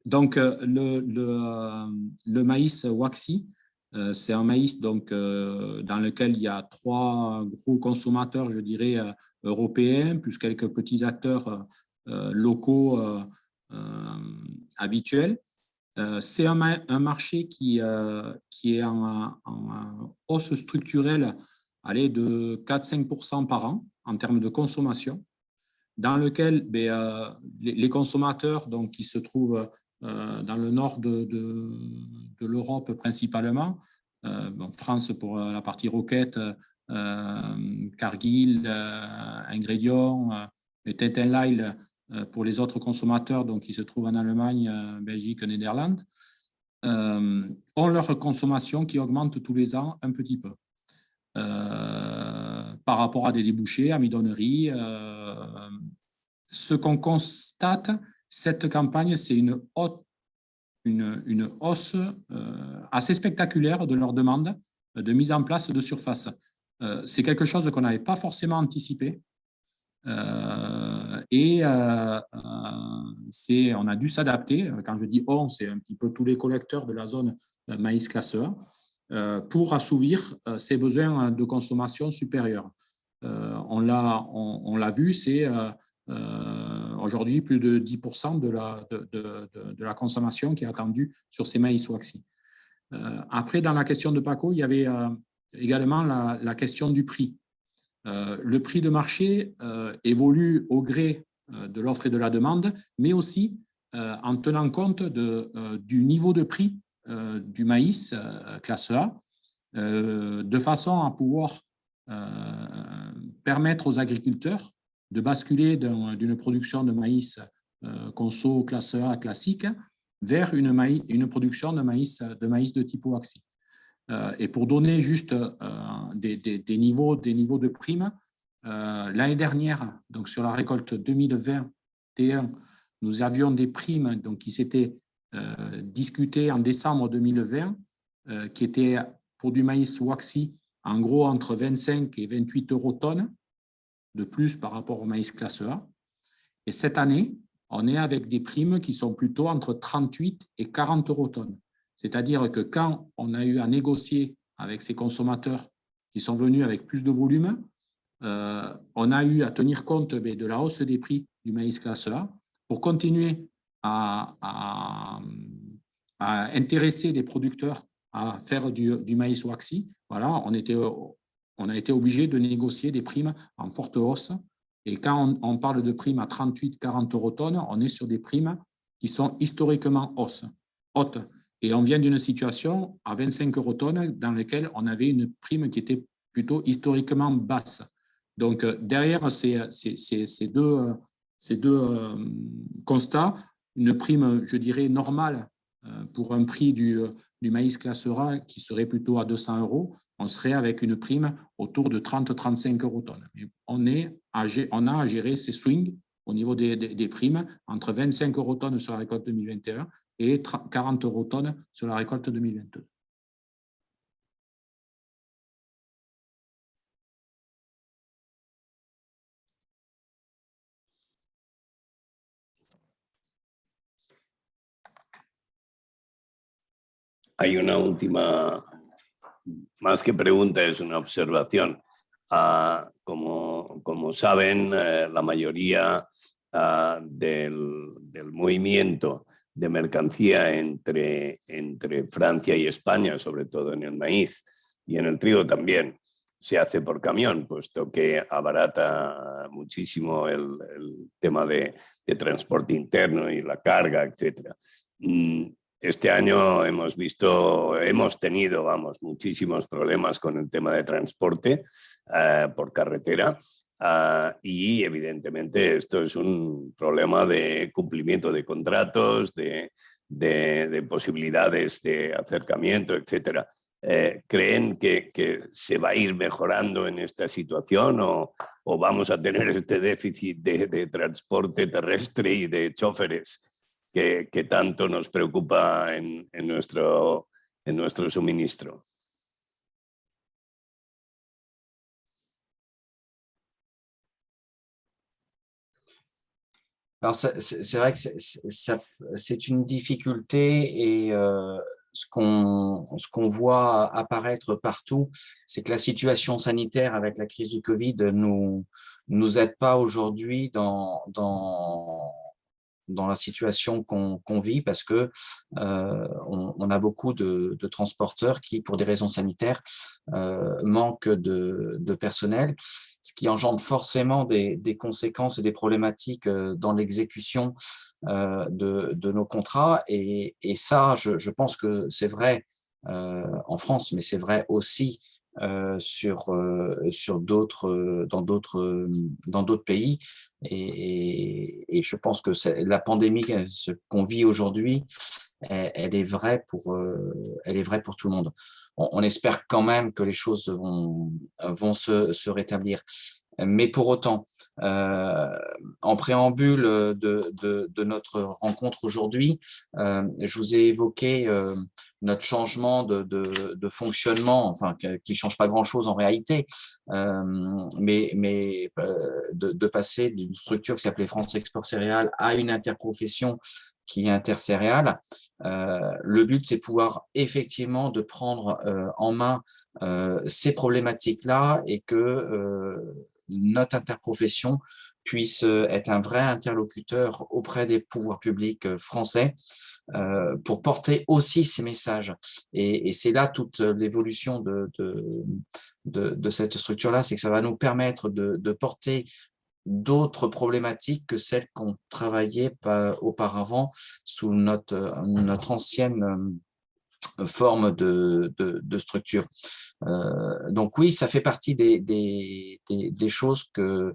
Donc, le maïs Woxi, c'est un maïs donc, dans lequel il y a 3 gros consommateurs, je dirais, européens, plus quelques petits acteurs locaux habituels. C'est un marché qui est en hausse structurelle de 4-5% par an en termes de consommation, dans lequel les consommateurs donc, qui se trouvent dans le nord de l'Europe principalement, France pour la partie roquette, Cargill, Ingrédients, et Tet & Lyle pour les autres consommateurs donc, qui se trouvent en Allemagne, Belgique, Néderlande, ont leur consommation qui augmente tous les ans un petit peu. Par rapport à des débouchés, amidonneries. Ce qu'on constate, cette campagne, c'est une hausse assez spectaculaire de leur demande de mise en place de surface. C'est quelque chose qu'on n'avait pas forcément anticipé. Et on a dû s'adapter. Quand je dis on, c'est un petit peu tous les collecteurs de la zone maïs classe A, pour assouvir ses besoins de consommation supérieurs. On l'a vu, on aujourd'hui plus de 10% de la consommation qui est attendue sur ces maïs waxy. Après, dans la question de Paco, il y avait également la question du prix. Le prix de marché évolue au gré de l'offre et de la demande, mais aussi en tenant compte du niveau de prix du maïs classe A, de façon à pouvoir permettre aux agriculteurs de basculer d'une production de maïs conso classe A classique vers une production de maïs de type waxy. Et pour donner juste des niveaux de primes, l'année dernière, donc sur la récolte 2021, nous avions des primes donc, qui s'étaient discutées en décembre 2020, qui étaient pour du maïs waxy en gros entre 25 et 28 euros tonne de plus par rapport au maïs classe A. Et cette année, on est avec des primes qui sont plutôt entre 38 et 40 euros tonne. C'est-à-dire que quand on a eu à négocier avec ces consommateurs qui sont venus avec plus de volume, on a eu à tenir compte de la hausse des prix du maïs classe A pour continuer à intéresser les producteurs à faire du maïs waxy. Voilà, on a été obligé de négocier des primes en forte hausse. Et quand on parle de primes à 38-40 euros tonne, on est sur des primes qui sont historiquement hautes. Et on vient d'une situation à 25 euros tonne dans laquelle on avait une prime qui était plutôt historiquement basse. Donc, derrière ces deux constats, une prime, je dirais, normale pour un prix du maïs classe A qui serait plutôt à 200 euros, on serait avec une prime autour de 30-35 euros tonne. On a à gérer ces swings au niveau des primes entre 25 euros tonne sur la récolte 2021 et 40 euros tonne sur la récolte 2022. Hay una última, más que pregunta, es una observación. Como saben, la mayoría del movimiento de mercancía entre Francia y España, sobre todo en el maíz y en el trigo también, se hace por camión, puesto que abarata muchísimo el tema de transporte interno y la carga, etc. Este año hemos tenido, muchísimos problemas con el tema de transporte por carretera y evidentemente esto es un problema de cumplimiento de contratos, de posibilidades de acercamiento, etc. ¿Creen que se va a ir mejorando en esta situación o vamos a tener este déficit de transporte terrestre y de choferes que tanto nos preocupa en nuestro suministro? Alors, c'est vrai que c'est une difficulté et ce qu'on voit apparaître partout, c'est que la situation sanitaire avec la crise du Covid nous aide pas aujourd'hui dans la situation qu'on vit parce que on a beaucoup de transporteurs qui, pour des raisons sanitaires, manquent de personnel, ce qui engendre forcément des conséquences et des problématiques dans l'exécution de nos contrats. Et ça, je pense que c'est vrai en France, mais c'est vrai aussi dans d'autres pays. Et je pense que la pandémie qu'on vit aujourd'hui, elle est vraie pour tout le monde. On espère quand même que les choses vont se rétablir. Mais pour autant, en préambule de notre rencontre aujourd'hui, je vous ai évoqué notre changement de fonctionnement, enfin qui ne change pas grand-chose en réalité, mais de passer d'une structure qui s'appelait France Export Céréales à une interprofession qui est intercéréale. Le but, c'est pouvoir effectivement de prendre en main ces problématiques-là et que notre interprofession puisse être un vrai interlocuteur auprès des pouvoirs publics français pour porter aussi ces messages. Et c'est là toute l'évolution de cette structure-là, c'est que ça va nous permettre de porter d'autres problématiques que celles qu'on travaillait auparavant sous notre ancienne forme de structure. Donc oui, ça fait partie des choses que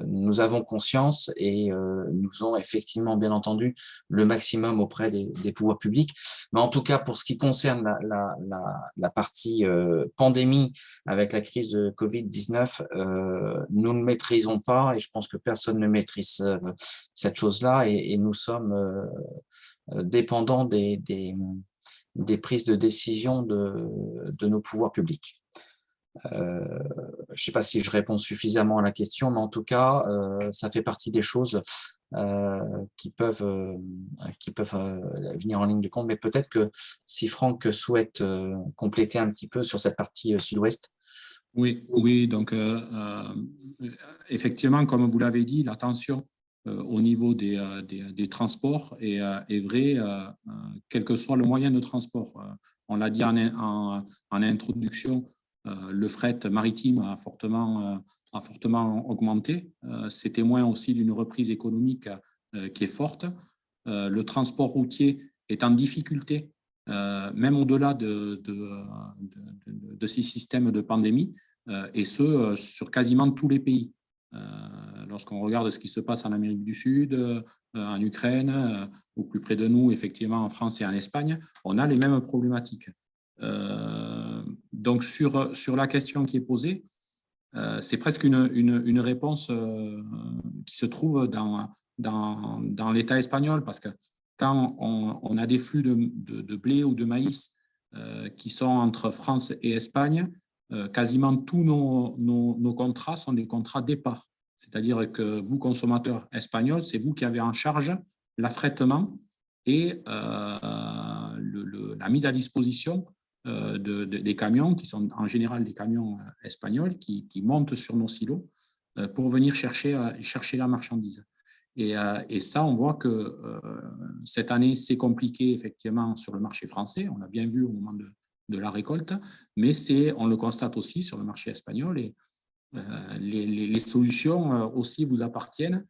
nous avons conscience et nous faisons effectivement, bien entendu, le maximum auprès des pouvoirs publics. Mais en tout cas, pour ce qui concerne la partie pandémie avec la crise de Covid-19, nous ne maîtrisons pas et je pense que personne ne maîtrise cette chose-là et nous sommes dépendants des prises de décision de nos pouvoirs publics. Je ne sais pas si je réponds suffisamment à la question, mais en tout cas, ça fait partie des choses qui peuvent venir en ligne de compte. Mais peut-être que si Franck souhaite compléter un petit peu sur cette partie sud-ouest. Oui, donc effectivement, comme vous l'avez dit, la tension au niveau des transports est vrai, quel que soit le moyen de transport. On l'a dit en introduction, le fret maritime a fortement augmenté. C'est témoin aussi d'une reprise économique qui est forte. Le transport routier est en difficulté, même au-delà de ces systèmes de pandémie, et ce, sur quasiment tous les pays. Lorsqu'on regarde ce qui se passe en Amérique du Sud, en Ukraine, ou plus près de nous, effectivement en France et en Espagne, on a les mêmes problématiques. Donc sur la question qui est posée, c'est presque une réponse qui se trouve dans l'État espagnol, parce que quand on a des flux de blé ou de maïs qui sont entre France et Espagne, quasiment tous nos contrats sont des contrats départ. C'est-à-dire que vous, consommateurs espagnols, c'est vous qui avez en charge l'affrètement et la mise à disposition des camions, qui sont en général des camions espagnols, qui montent sur nos silos pour venir chercher la marchandise. Et ça, on voit que cette année, c'est compliqué effectivement sur le marché français. On l'a bien vu au moment de la récolte, mais on le constate aussi sur le marché espagnol. Et les solutions aussi vous appartiennent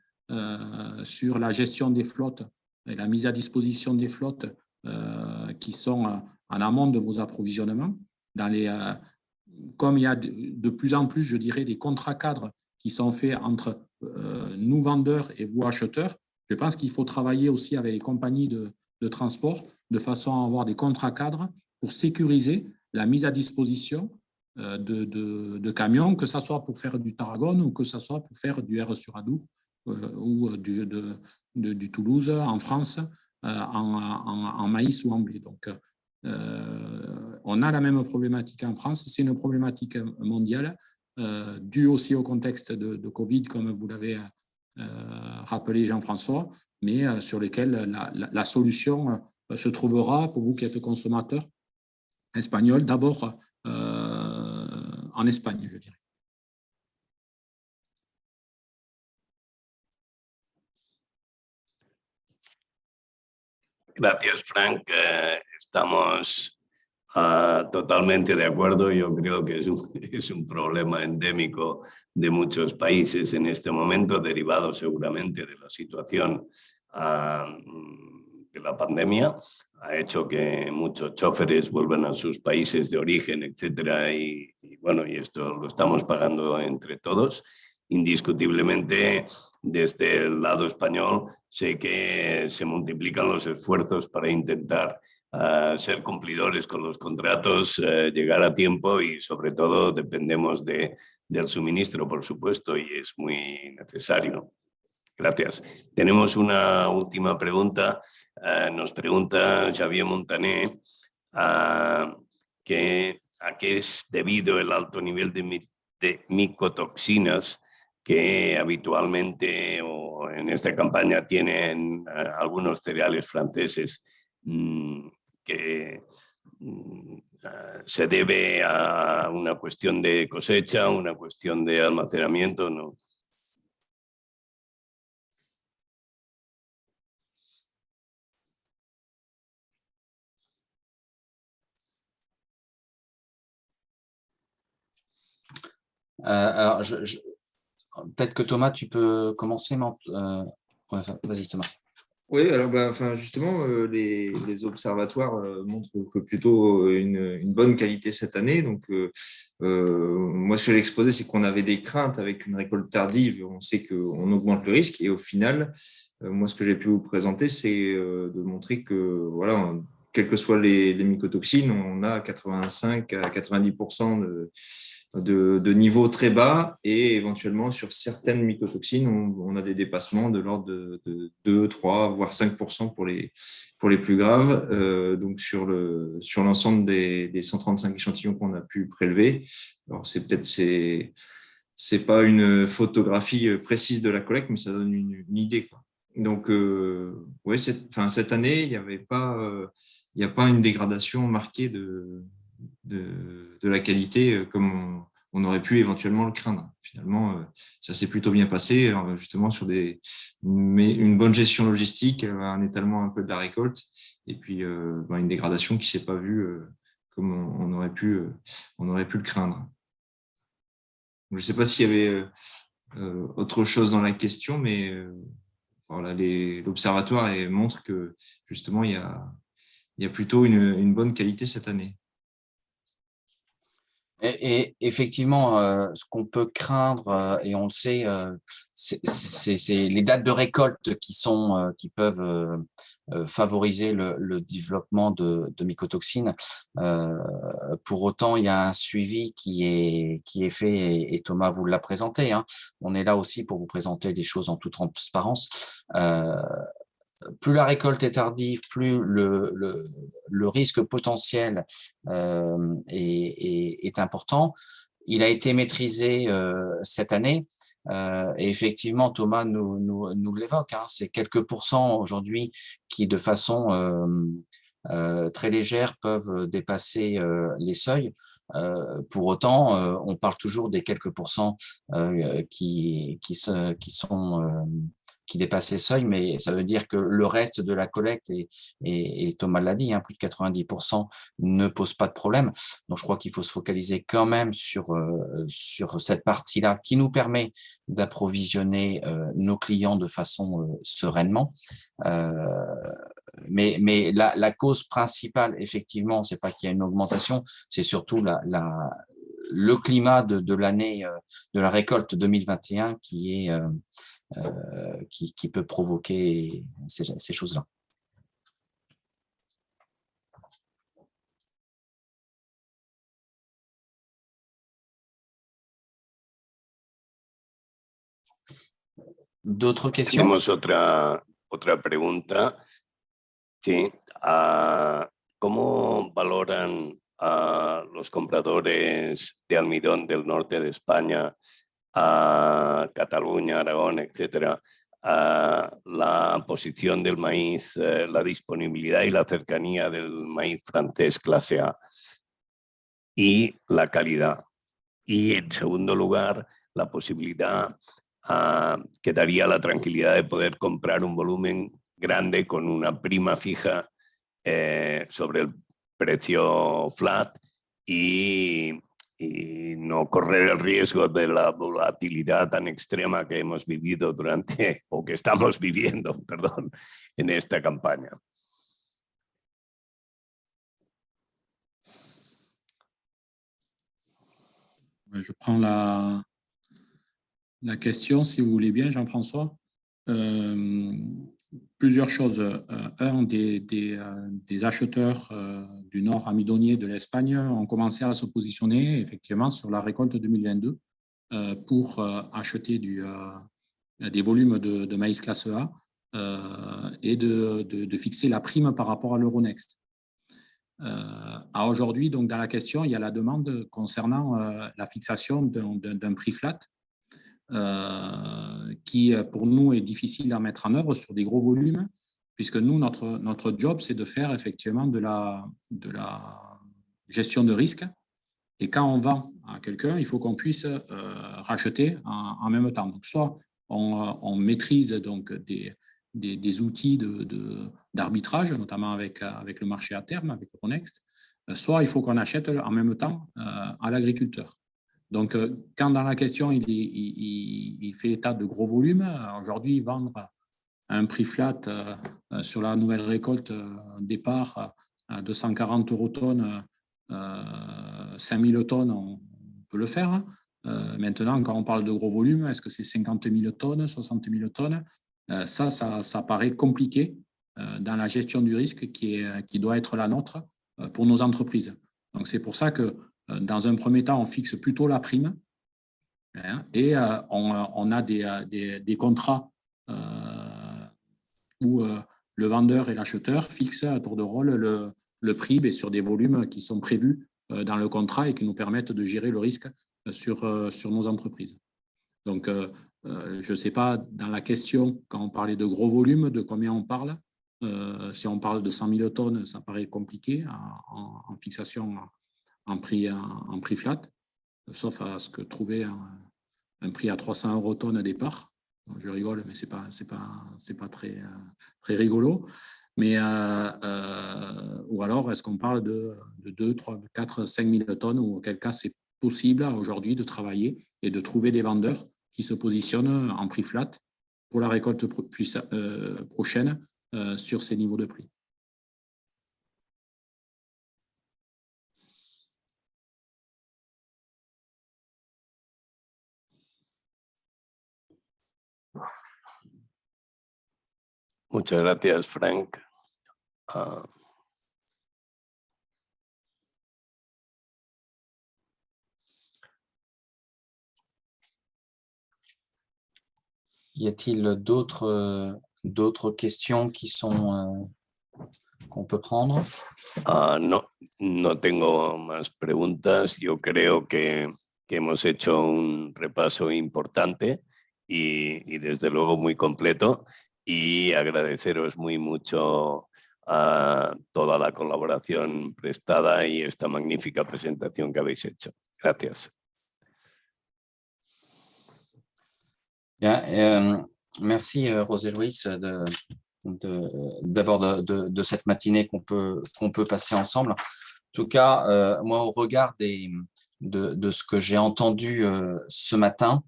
sur la gestion des flottes et la mise à disposition des flottes qui sont en amont de vos approvisionnements. Comme il y a de plus en plus, je dirais, des contrats cadres qui sont faits entre nous vendeurs et vous acheteurs, je pense qu'il faut travailler aussi avec les compagnies de transport de façon à avoir des contrats cadres pour sécuriser la mise à disposition de camions, que ce soit pour faire du Tarragone ou que ce soit pour faire du R sur Adour ou du Toulouse en France en maïs ou en blé. Donc, on a la même problématique en France, c'est une problématique mondiale due aussi au contexte de Covid, comme vous l'avez rappelé Jean-François, mais sur lesquels la solution se trouvera pour vous qui êtes consommateur espagnol, d'abord en Espagne, je dirais. Gracias, Frank. Estamos totalmente de acuerdo. Yo creo que es un problema endémico de muchos países en este momento, derivado seguramente de la situación de la pandemia. Ha hecho que muchos choferes vuelvan a sus países de origen, etcétera, y bueno, y esto lo estamos pagando entre todos. Indiscutiblemente, desde el lado español, sé que se multiplican los esfuerzos para intentar ser cumplidores con los contratos, llegar a tiempo y sobre todo dependemos del suministro, por supuesto, y es muy necesario. Gracias. Tenemos una última pregunta. Nos pregunta Xavier Montané que a qué es debido el alto nivel de micotoxinas que habitualmente o en esta campaña tienen algunos cereales franceses que ¿Se debe a una cuestión de cosecha, una cuestión de almacenamiento? No. Alors, peut-être que Thomas, tu peux commencer. Vas-y, Thomas. Oui, alors justement, les observatoires montrent que plutôt une bonne qualité cette année. Donc, moi, ce que j'ai exposé, c'est qu'on avait des craintes avec une récolte tardive. On sait qu'on augmente le risque. Et au final, moi, ce que j'ai pu vous présenter, c'est de montrer que, voilà, quelles que soient les mycotoxines, on a 85 à 90% de niveau très bas, et éventuellement sur certaines mycotoxines, on a des dépassements de l'ordre de 2, 3, voire 5% pour les plus graves. Donc sur l'ensemble des 135 échantillons qu'on a pu prélever. Alors c'est pas une photographie précise de la collecte, mais ça donne une idée, quoi. Donc ouais, cette année, il n'y a pas une dégradation marquée de la qualité comme on aurait pu éventuellement le craindre. Finalement, ça s'est plutôt bien passé, justement sur une bonne gestion logistique, un étalement un peu de la récolte, et puis une dégradation qui ne s'est pas vue comme on aurait pu le craindre. Je ne sais pas s'il y avait autre chose dans la question, mais voilà, l'observatoire montre que justement il y a plutôt une bonne qualité cette année. Et effectivement, ce qu'on peut craindre, et on le sait, c'est les dates de récolte qui peuvent favoriser le développement de mycotoxines. Pour autant, il y a un suivi qui est fait, et Thomas vous l'a présenté, hein. On est là aussi pour vous présenter les choses en toute transparence. Plus la récolte est tardive, plus le risque potentiel est important. Il a été maîtrisé cette année, et effectivement, Thomas nous l'évoque, hein, c'est quelques pourcents aujourd'hui qui, de façon très légère, peuvent dépasser les seuils. Pour autant, on parle toujours des quelques pourcents qui dépassent les seuils, mais ça veut dire que le reste de la collecte, et Thomas l'a dit, hein, plus de 90% ne pose pas de problème. Donc, je crois qu'il faut se focaliser quand même sur cette partie-là qui nous permet d'approvisionner nos clients de façon sereinement. Mais la cause principale, effectivement, c'est pas qu'il y a une augmentation, c'est surtout le climat de l'année de la récolte 2021 qui peut provoquer ces choses-là. D'autres questions? Tenemos otra pregunta. Sí. ¿Cómo valoran a los compradores de almidón del norte de España, a Cataluña, Aragón, etcétera, la posición del maíz, la disponibilidad y la cercanía del maíz francés clase A y la calidad? Y en segundo lugar, la posibilidad que daría la tranquilidad de poder comprar un volumen grande con una prima fija sobre el precio flat y no correr el riesgo de la volatilidad tan extrema que hemos vivido o que estamos viviendo, perdón, en esta campaña. Je prends la question, si vous voulez bien, Jean-François. Plusieurs choses. Un, des acheteurs du nord amidonnier de l'Espagne ont commencé à se positionner effectivement sur la récolte 2022 pour acheter des volumes de maïs classe A et de fixer la prime par rapport à l'Euronext. À aujourd'hui, donc dans la question, il y a la demande concernant la fixation d'un prix flat qui, pour nous, est difficile à mettre en œuvre sur des gros volumes, puisque nous, notre job, c'est de faire effectivement de la gestion de risque. Et quand on vend à quelqu'un, il faut qu'on puisse racheter en même temps. Donc, soit on maîtrise donc des outils d'arbitrage, notamment avec le marché à terme, avec Euronext, soit il faut qu'on achète en même temps à l'agriculteur. Donc, quand dans la question, il fait état de gros volumes, aujourd'hui, vendre à un prix flat sur la nouvelle récolte départ à 240 € tonne, 5000 tonnes, on peut le faire. Maintenant, quand on parle de gros volumes, est-ce que c'est 50 000 tonnes, 60 000 tonnes? Ça paraît compliqué dans la gestion du risque qui doit être la nôtre pour nos entreprises. Donc, c'est pour ça que dans un premier temps, on fixe plutôt la prime et on a des contrats où le vendeur et l'acheteur fixent à tour de rôle le prix sur des volumes qui sont prévus dans le contrat et qui nous permettent de gérer le risque sur nos entreprises. Donc, je ne sais pas, dans la question, quand on parlait de gros volumes, de combien on parle. Si on parle de 100 000 tonnes, ça paraît compliqué en fixation en prix flat, sauf à ce que trouver un prix à 300 € tonne à départ. Donc, je rigole, mais c'est pas très rigolo. Mais, ou alors, est-ce qu'on parle de 2, 3, 4, 5 000 tonnes, ou auquel cas c'est possible aujourd'hui de travailler et de trouver des vendeurs qui se positionnent en prix flat pour la récolte prochaine sur ces niveaux de prix. Muchas gracias, Frank. Y a-t-il d'autres questions qu'on peut prendre? No tengo más preguntas. Yo creo que hemos hecho un repaso importante y desde luego muy completo, y agradeceros muy mucho a toda la colaboración prestada y esta magnífica presentación que habéis hecho. Gracias. Bien, merci José Luis d'abord de cette matinée qu'on peut passer ensemble. En tout cas, moi, au regard de ce que j'ai entendu ce matin,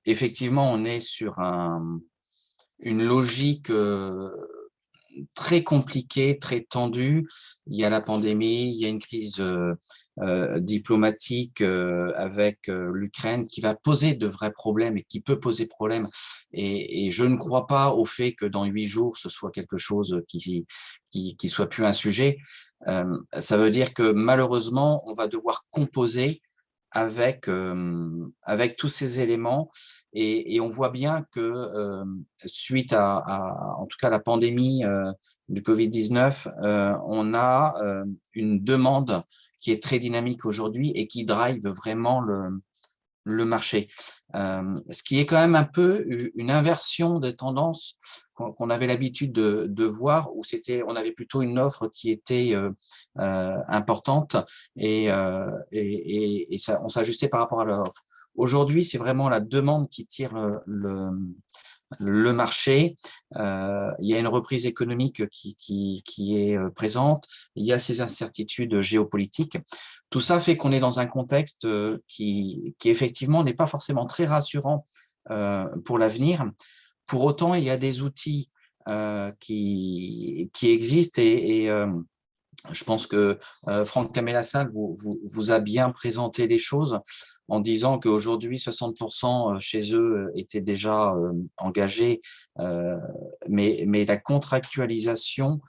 effectivement, on est sur une logique très compliquée, très tendue. Il y a la pandémie, il y a une crise diplomatique avec l'Ukraine qui va poser de vrais problèmes et qui peut poser problème. Et je ne crois pas au fait que dans 8 jours, ce soit quelque chose qui soit plus un sujet. Ça veut dire que malheureusement, on va devoir composer avec tous ces éléments, et on voit bien que suite en tout cas la pandémie du Covid-19, on a une demande qui est très dynamique aujourd'hui et qui drive vraiment le marché. Ce qui est quand même un peu une inversion des tendances qu'on avait l'habitude de voir, où on avait plutôt une offre qui était importante et ça, on s'ajustait par rapport à l'offre. Aujourd'hui, c'est vraiment la demande qui tire le marché. Il y a une reprise économique qui est présente. Il y a ces incertitudes géopolitiques. Tout ça fait qu'on est dans un contexte qui effectivement n'est pas forcément très rassurant pour l'avenir. Pour autant, il y a des outils qui existent et je pense que Franck Camelasal vous a bien présenté les choses en disant qu'aujourd'hui 60% chez eux étaient déjà engagés, mais la contractualisation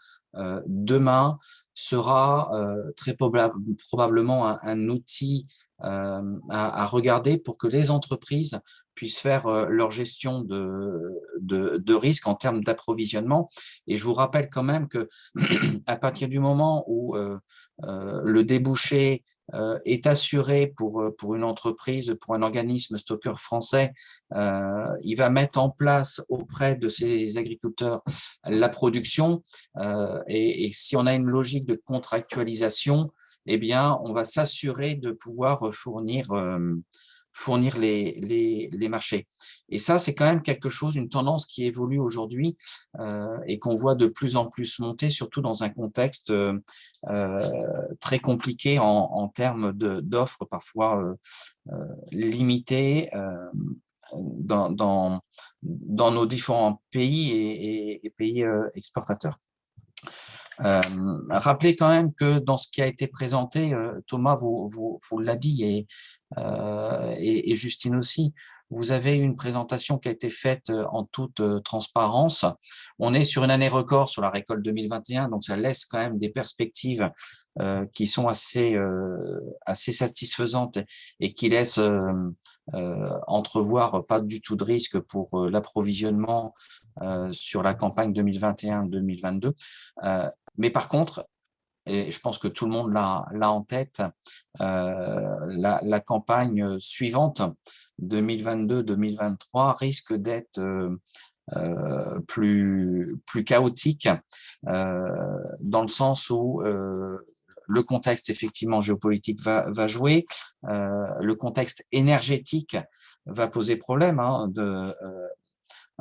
demain sera très probablement un outil à regarder pour que les entreprises puissent faire leur gestion de risque en termes d'approvisionnement. Et je vous rappelle quand même que à partir du moment où le débouché est assuré pour une entreprise, pour un organisme stockeur français. Il va mettre en place auprès de ses agriculteurs la production et si on a une logique de contractualisation, eh bien, on va s'assurer de pouvoir fournir les marchés. Et ça, c'est quand même quelque chose, une tendance qui évolue aujourd'hui et qu'on voit de plus en plus monter, surtout dans un contexte très compliqué en termes d'offres parfois limitées dans nos différents pays et pays exportateurs. Rappelez quand même que dans ce qui a été présenté, Thomas vous l'a dit et Justine aussi, vous avez une présentation qui a été faite en toute transparence. On est sur une année record sur la récolte 2021, donc ça laisse quand même des perspectives qui sont assez satisfaisantes et qui laissent entrevoir pas du tout de risque pour l'approvisionnement sur la campagne 2021-2022. Mais par contre, et je pense que tout le monde l'a en tête, la campagne suivante, 2022-2023, risque d'être plus chaotique dans le sens où le contexte effectivement géopolitique va jouer, le contexte énergétique va poser problème.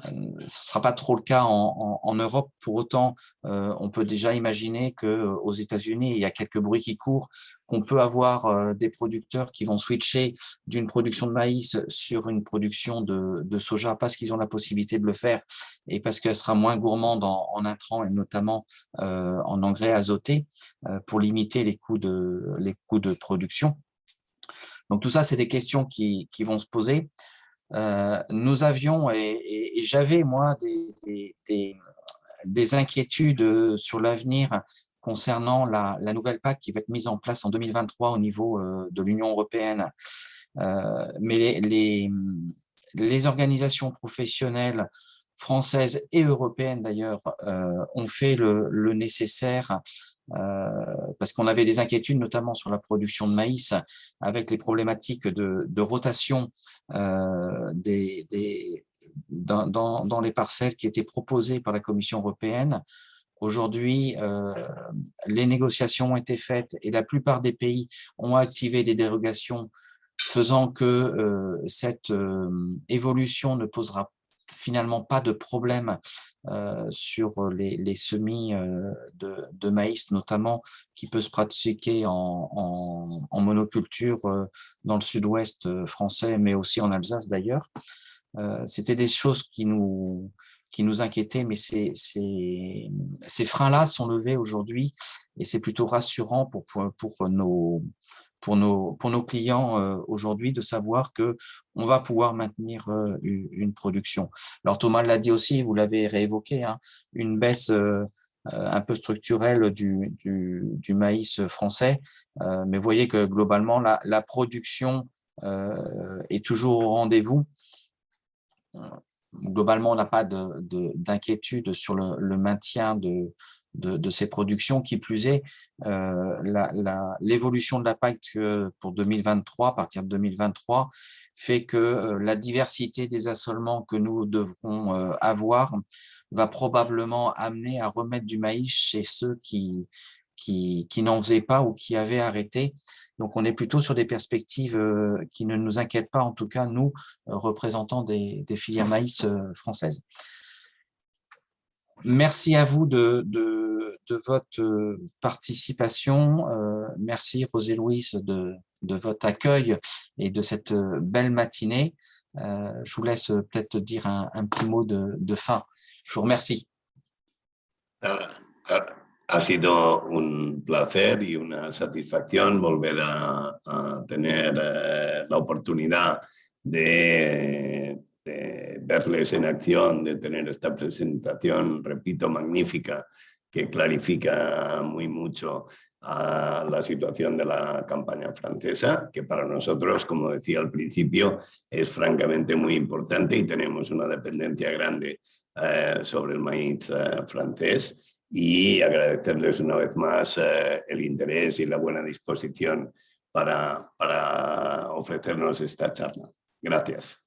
Ce ne sera pas trop le cas en Europe. Pour autant, on peut déjà imaginer qu'aux États-Unis, il y a quelques bruits qui courent, qu'on peut avoir des producteurs qui vont switcher d'une production de maïs sur une production de soja parce qu'ils ont la possibilité de le faire et parce qu'elle sera moins gourmande en intrants et notamment en engrais azotés pour limiter les coûts de production. Donc tout ça, c'est des questions qui vont se poser. Nous avions et j'avais moi des inquiétudes sur l'avenir concernant la nouvelle PAC qui va être mise en place en 2023 au niveau de l'Union européenne. Mais les organisations professionnelles françaises et européennes d'ailleurs ont fait le nécessaire parce qu'on avait des inquiétudes notamment sur la production de maïs avec les problématiques de rotation dans les parcelles qui étaient proposées par la Commission européenne. Aujourd'hui, les négociations ont été faites et la plupart des pays ont activé des dérogations faisant que cette évolution ne posera finalement pas de problème sur les semis de maïs notamment qui peut se pratiquer en monoculture dans le sud-ouest français mais aussi en Alsace d'ailleurs. C'était des choses qui nous inquiétaient, mais ces freins-là sont levés aujourd'hui et c'est plutôt rassurant pour nos clients aujourd'hui de savoir qu'on va pouvoir maintenir une production. Alors Thomas l'a dit aussi, vous l'avez réévoqué, hein, une baisse un peu structurelle du maïs français, mais vous voyez que globalement la production est toujours au rendez-vous. Globalement, on n'a pas d'inquiétude sur le maintien de ces productions. Qui plus est, l'évolution de la PAC pour 2023, à partir de 2023, fait que la diversité des assolements que nous devrons avoir va probablement amener à remettre du maïs chez ceux qui n'en faisaient pas ou qui avaient arrêté. Donc, on est plutôt sur des perspectives qui ne nous inquiètent pas, en tout cas, nous, représentants des filières maïs françaises. Merci à vous de votre participation. Merci, Rosé-Louise, de votre accueil et de cette belle matinée. Je vous laisse peut-être dire un petit mot de fin. Je vous remercie. Ha sido un placer y una satisfacción volver a tener la oportunidad de verles en acción, de tener esta presentación, repito, magnífica, que clarifica muy mucho la situación de la campaña francesa, que para nosotros, como decía al principio, es francamente muy importante y tenemos una dependencia grande sobre el maíz francés. Y agradecerles una vez más el interés y la buena disposición para ofrecernos esta charla. Gracias.